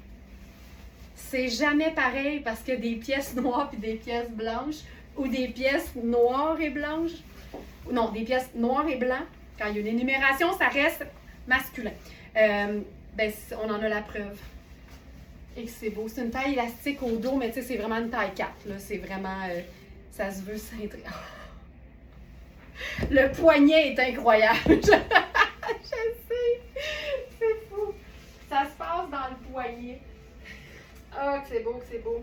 C'est jamais pareil parce que des pièces noires puis des pièces blanches ou des pièces noires et blanches. Non, des pièces noires et blancs. Quand il y a une énumération, ça reste masculin. Ben, on en a la preuve. Et que c'est beau. C'est une taille élastique au dos, mais tu sais, c'est vraiment une taille 4. Là. C'est vraiment... ça se veut cintré. Oh. Le poignet est incroyable. Je sais. C'est fou. Ça se passe dans le poignet. Ah, que c'est beau, que c'est beau.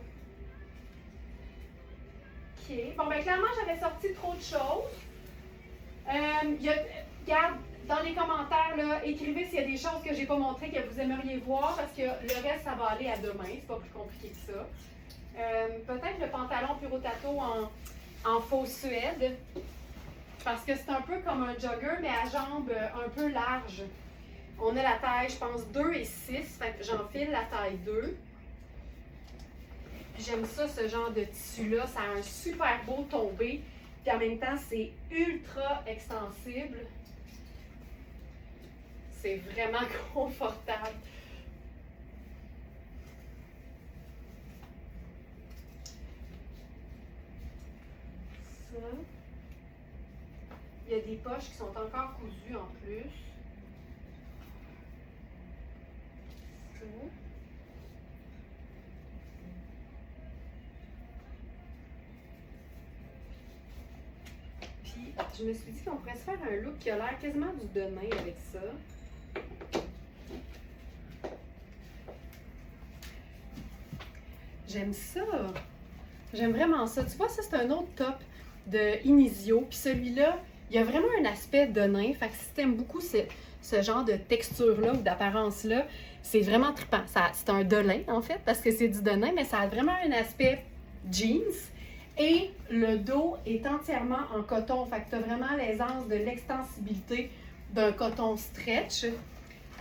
OK. Bon, ben clairement, j'avais sorti trop de choses. Regarde, dans les commentaires, là, écrivez s'il y a des choses que j'ai pas montrées que vous aimeriez voir parce que le reste, ça va aller à demain. C'est pas plus compliqué que ça. Peut-être le pantalon Puro Tato en faux suède. Parce que c'est un peu comme un jogger, mais à jambes un peu larges. On a la taille, je pense, 2 et 6. Fait que j'enfile la taille 2. J'aime ça, ce genre de tissu-là. Ça a un super beau tombé. Puis en même temps, c'est ultra extensible. C'est vraiment confortable. Ça. Il y a des poches qui sont encore cousues en plus. Ça. Puis, je me suis dit qu'on pourrait se faire un look qui a l'air quasiment du denim avec ça. J'aime ça. J'aime vraiment ça. Tu vois, ça, c'est un autre top de Inizio. Puis celui-là, il y a vraiment un aspect denim. Fait que si tu aimes beaucoup ce genre de texture-là ou d'apparence-là, c'est vraiment trippant. C'est un delin, en fait, parce que c'est du denim, mais ça a vraiment un aspect jeans. Et le dos est entièrement en coton. Fait que tu as vraiment l'aisance de l'extensibilité d'un coton stretch.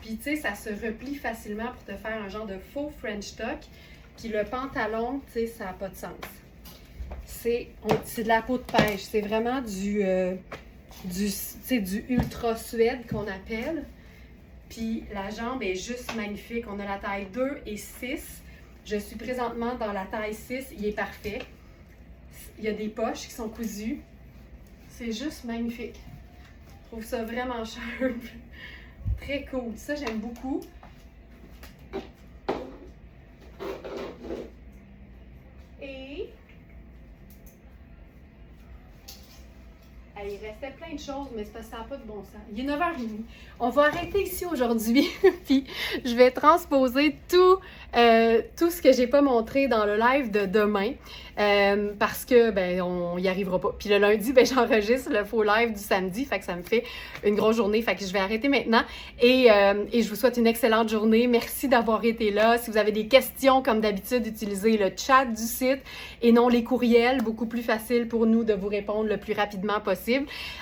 Puis tu sais, ça se replie facilement pour te faire un genre de faux French tuck. Puis le pantalon, tu sais, ça n'a pas de sens. C'est de la peau de pêche. C'est vraiment du ultra suède qu'on appelle. Puis la jambe est juste magnifique. On a la taille 2 et 6. Je suis présentement dans la taille 6. Il est parfait. Il y a des poches qui sont cousues. C'est juste magnifique. Je trouve ça vraiment sharp. Très cool. Ça, j'aime beaucoup. Et il restait plein de choses, mais c'est parce que ça n'a pas de bon sens. Il est 9h30. On va arrêter ici aujourd'hui, puis je vais transposer tout ce que j'ai pas montré dans le live de demain, parce que, on y arrivera pas. Puis le lundi, j'enregistre le faux live du samedi, fait que ça me fait une grosse journée, fait que je vais arrêter maintenant. Et je vous souhaite une excellente journée. Merci d'avoir été là. Si vous avez des questions, comme d'habitude, utilisez le chat du site et non les courriels. Beaucoup plus facile pour nous de vous répondre le plus rapidement possible.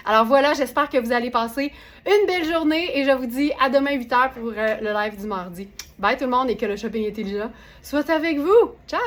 Alors voilà, j'espère que vous allez passer une belle journée et je vous dis à demain 8h pour le live du mardi. Bye tout le monde et que le shopping intelligent soit avec vous. Ciao!